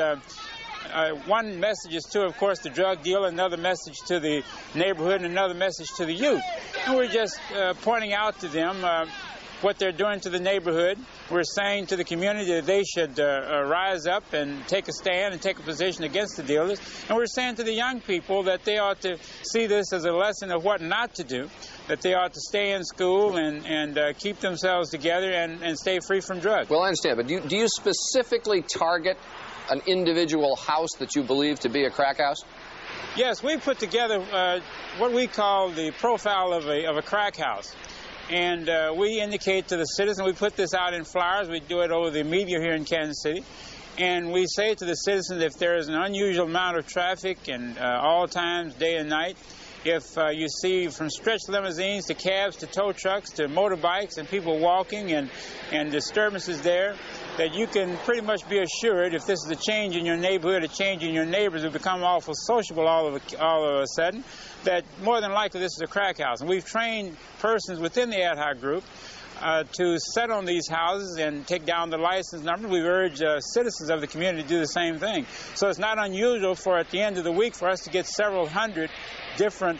One message is to, of course, the drug dealer, another message to the neighborhood, and another message to the youth. And we're just pointing out to them what they're doing to the neighborhood. We're saying to the community that they should rise up and take a stand and take a position against the dealers. And we're saying to the young people that they ought to see this as a lesson of what not to do, that they ought to stay in school and keep themselves together and stay free from drugs. Well, I understand, but do you specifically target an individual house that you believe to be a crack house? Yes, we put together what we call the profile of a crack house. And we indicate to the citizens, we put this out in flyers, we do it over the media here in Kansas City, and we say to the citizens, if there is an unusual amount of traffic and all times, day and night, if you see from stretch limousines to cabs to tow trucks to motorbikes and people walking and disturbances there, that you can pretty much be assured if this is a change in your neighborhood, a change in your neighbors who become awful sociable all of a sudden, that more than likely this is a crack house. And we've trained persons within the ad hoc group to set on these houses and take down the license number. We've urged citizens of the community to do the same thing. So it's not unusual for, at the end of the week, for us to get several hundred different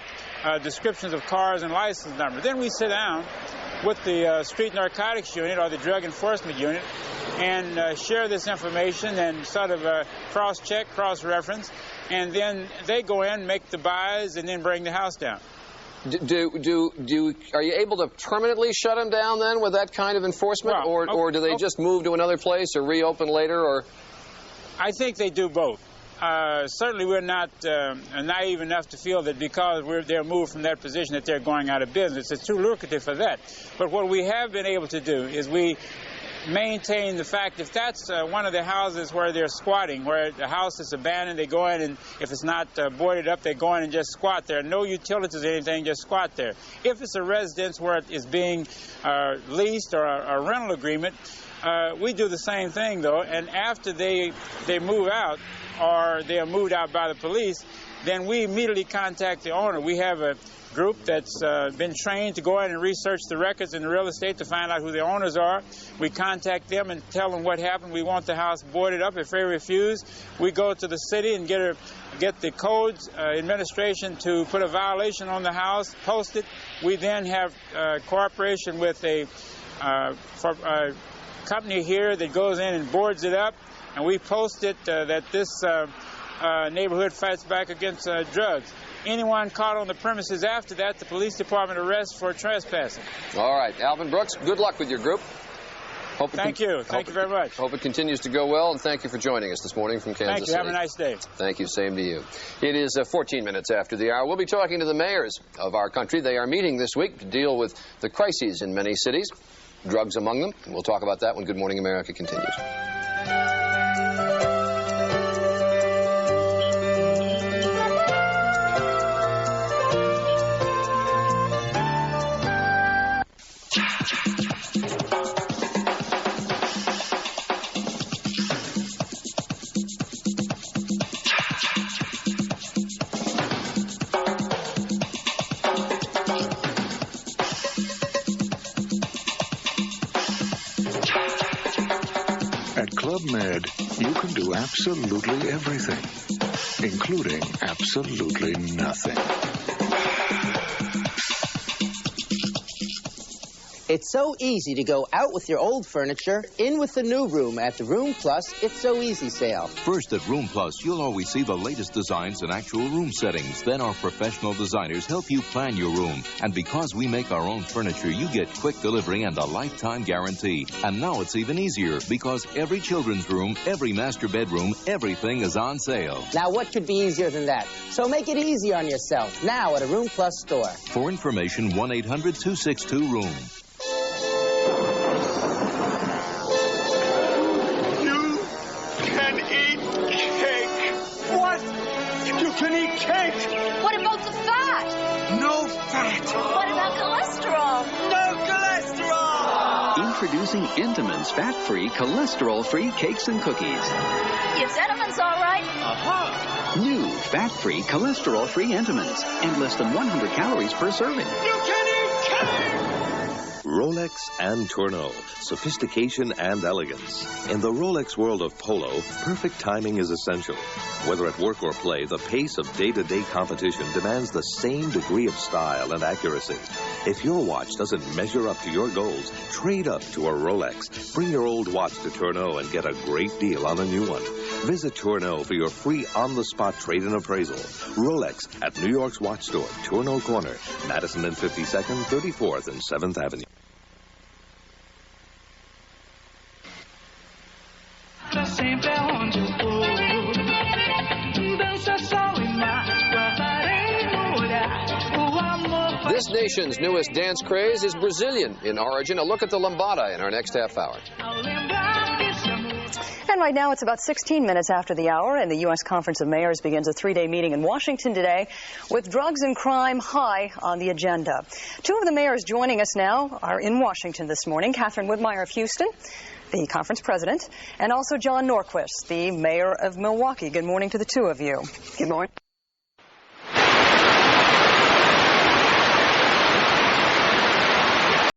descriptions of cars and license numbers. Then we sit down with the Street Narcotics Unit or the Drug Enforcement Unit and share this information and sort of cross-check, cross-reference, and then they go in, make the buys, and then bring the house down. Are you able to permanently shut them down then with that kind of enforcement, or do they just move to another place or reopen later? Or I think they do both. Certainly we're not naive enough to feel that because they're moved from that position that they're going out of business. It's too lucrative for that. But what we have been able to do is we maintain the fact if that's one of the houses where they're squatting, where the house is abandoned, they go in and if it's not boarded up, they go in and just squat there. No utilities or anything, just squat there. If it's a residence where it is being leased or a rental agreement, we do the same thing though, and after they move out or they are moved out by the police, then we immediately contact the owner. We have a group that's been trained to go in and research the records in the real estate to find out who the owners are. We contact them and tell them what happened. We want the house boarded up. If they refuse, we go to the city and get the codes administration to put a violation on the house, post it. We then have cooperation with a company here that goes in and boards it up, and we post it that this neighborhood fights back against drugs. Anyone caught on the premises after that, the police department arrests for trespassing. All right, Alvin Brooks, good luck with your group. Thank you very much. Hope it continues to go well, and thank you for joining us this morning from Kansas City. Thank you. Have a nice day. Thank you. Same to you. It is 14 minutes after the hour. We'll be talking to the mayors of our country. They are meeting this week to deal with the crises in many cities, drugs among them. And we'll talk about that when Good Morning America continues. Med, you can do absolutely everything, including absolutely nothing. It's so easy to go out with your old furniture, in with the new room at the Room Plus It's So Easy sale. First at Room Plus, you'll always see the latest designs and actual room settings. Then our professional designers help you plan your room. And because we make our own furniture, you get quick delivery and a lifetime guarantee. And now it's even easier because every children's room, every master bedroom, everything is on sale. Now what could be easier than that? So make it easy on yourself now at a Room Plus store. For information, 1-800-262-ROOM. You can eat cake! What about the fat? No fat! What about cholesterol? No cholesterol! Introducing Entenmann's fat-free, cholesterol-free cakes and cookies. Is Entenmann's all right? Uh-huh. New fat-free, cholesterol-free Entenmann's. And less than 100 calories per serving. You can eat cake! Rolex and Tourneau, sophistication and elegance. In the Rolex world of polo, perfect timing is essential. Whether at work or play, the pace of day-to-day competition demands the same degree of style and accuracy. If your watch doesn't measure up to your goals, trade up to a Rolex. Bring your old watch to Tourneau and get a great deal on a new one. Visit Tourneau for your free on-the-spot trade-in appraisal. Rolex at New York's watch store, Tourneau Corner, Madison and 52nd, 34th and 7th Avenue. This nation's newest dance craze is Brazilian in origin. A look at the lambada in our next half hour. And right now it's about 16 minutes after the hour, and the U.S. Conference of Mayors begins a 3-day meeting in Washington today with drugs and crime high on the agenda. Two of the mayors joining us now are in Washington this morning. Catherine Whitmire of Houston, the conference president, and also John Norquist, the mayor of Milwaukee. Good morning to the two of you. Good morning.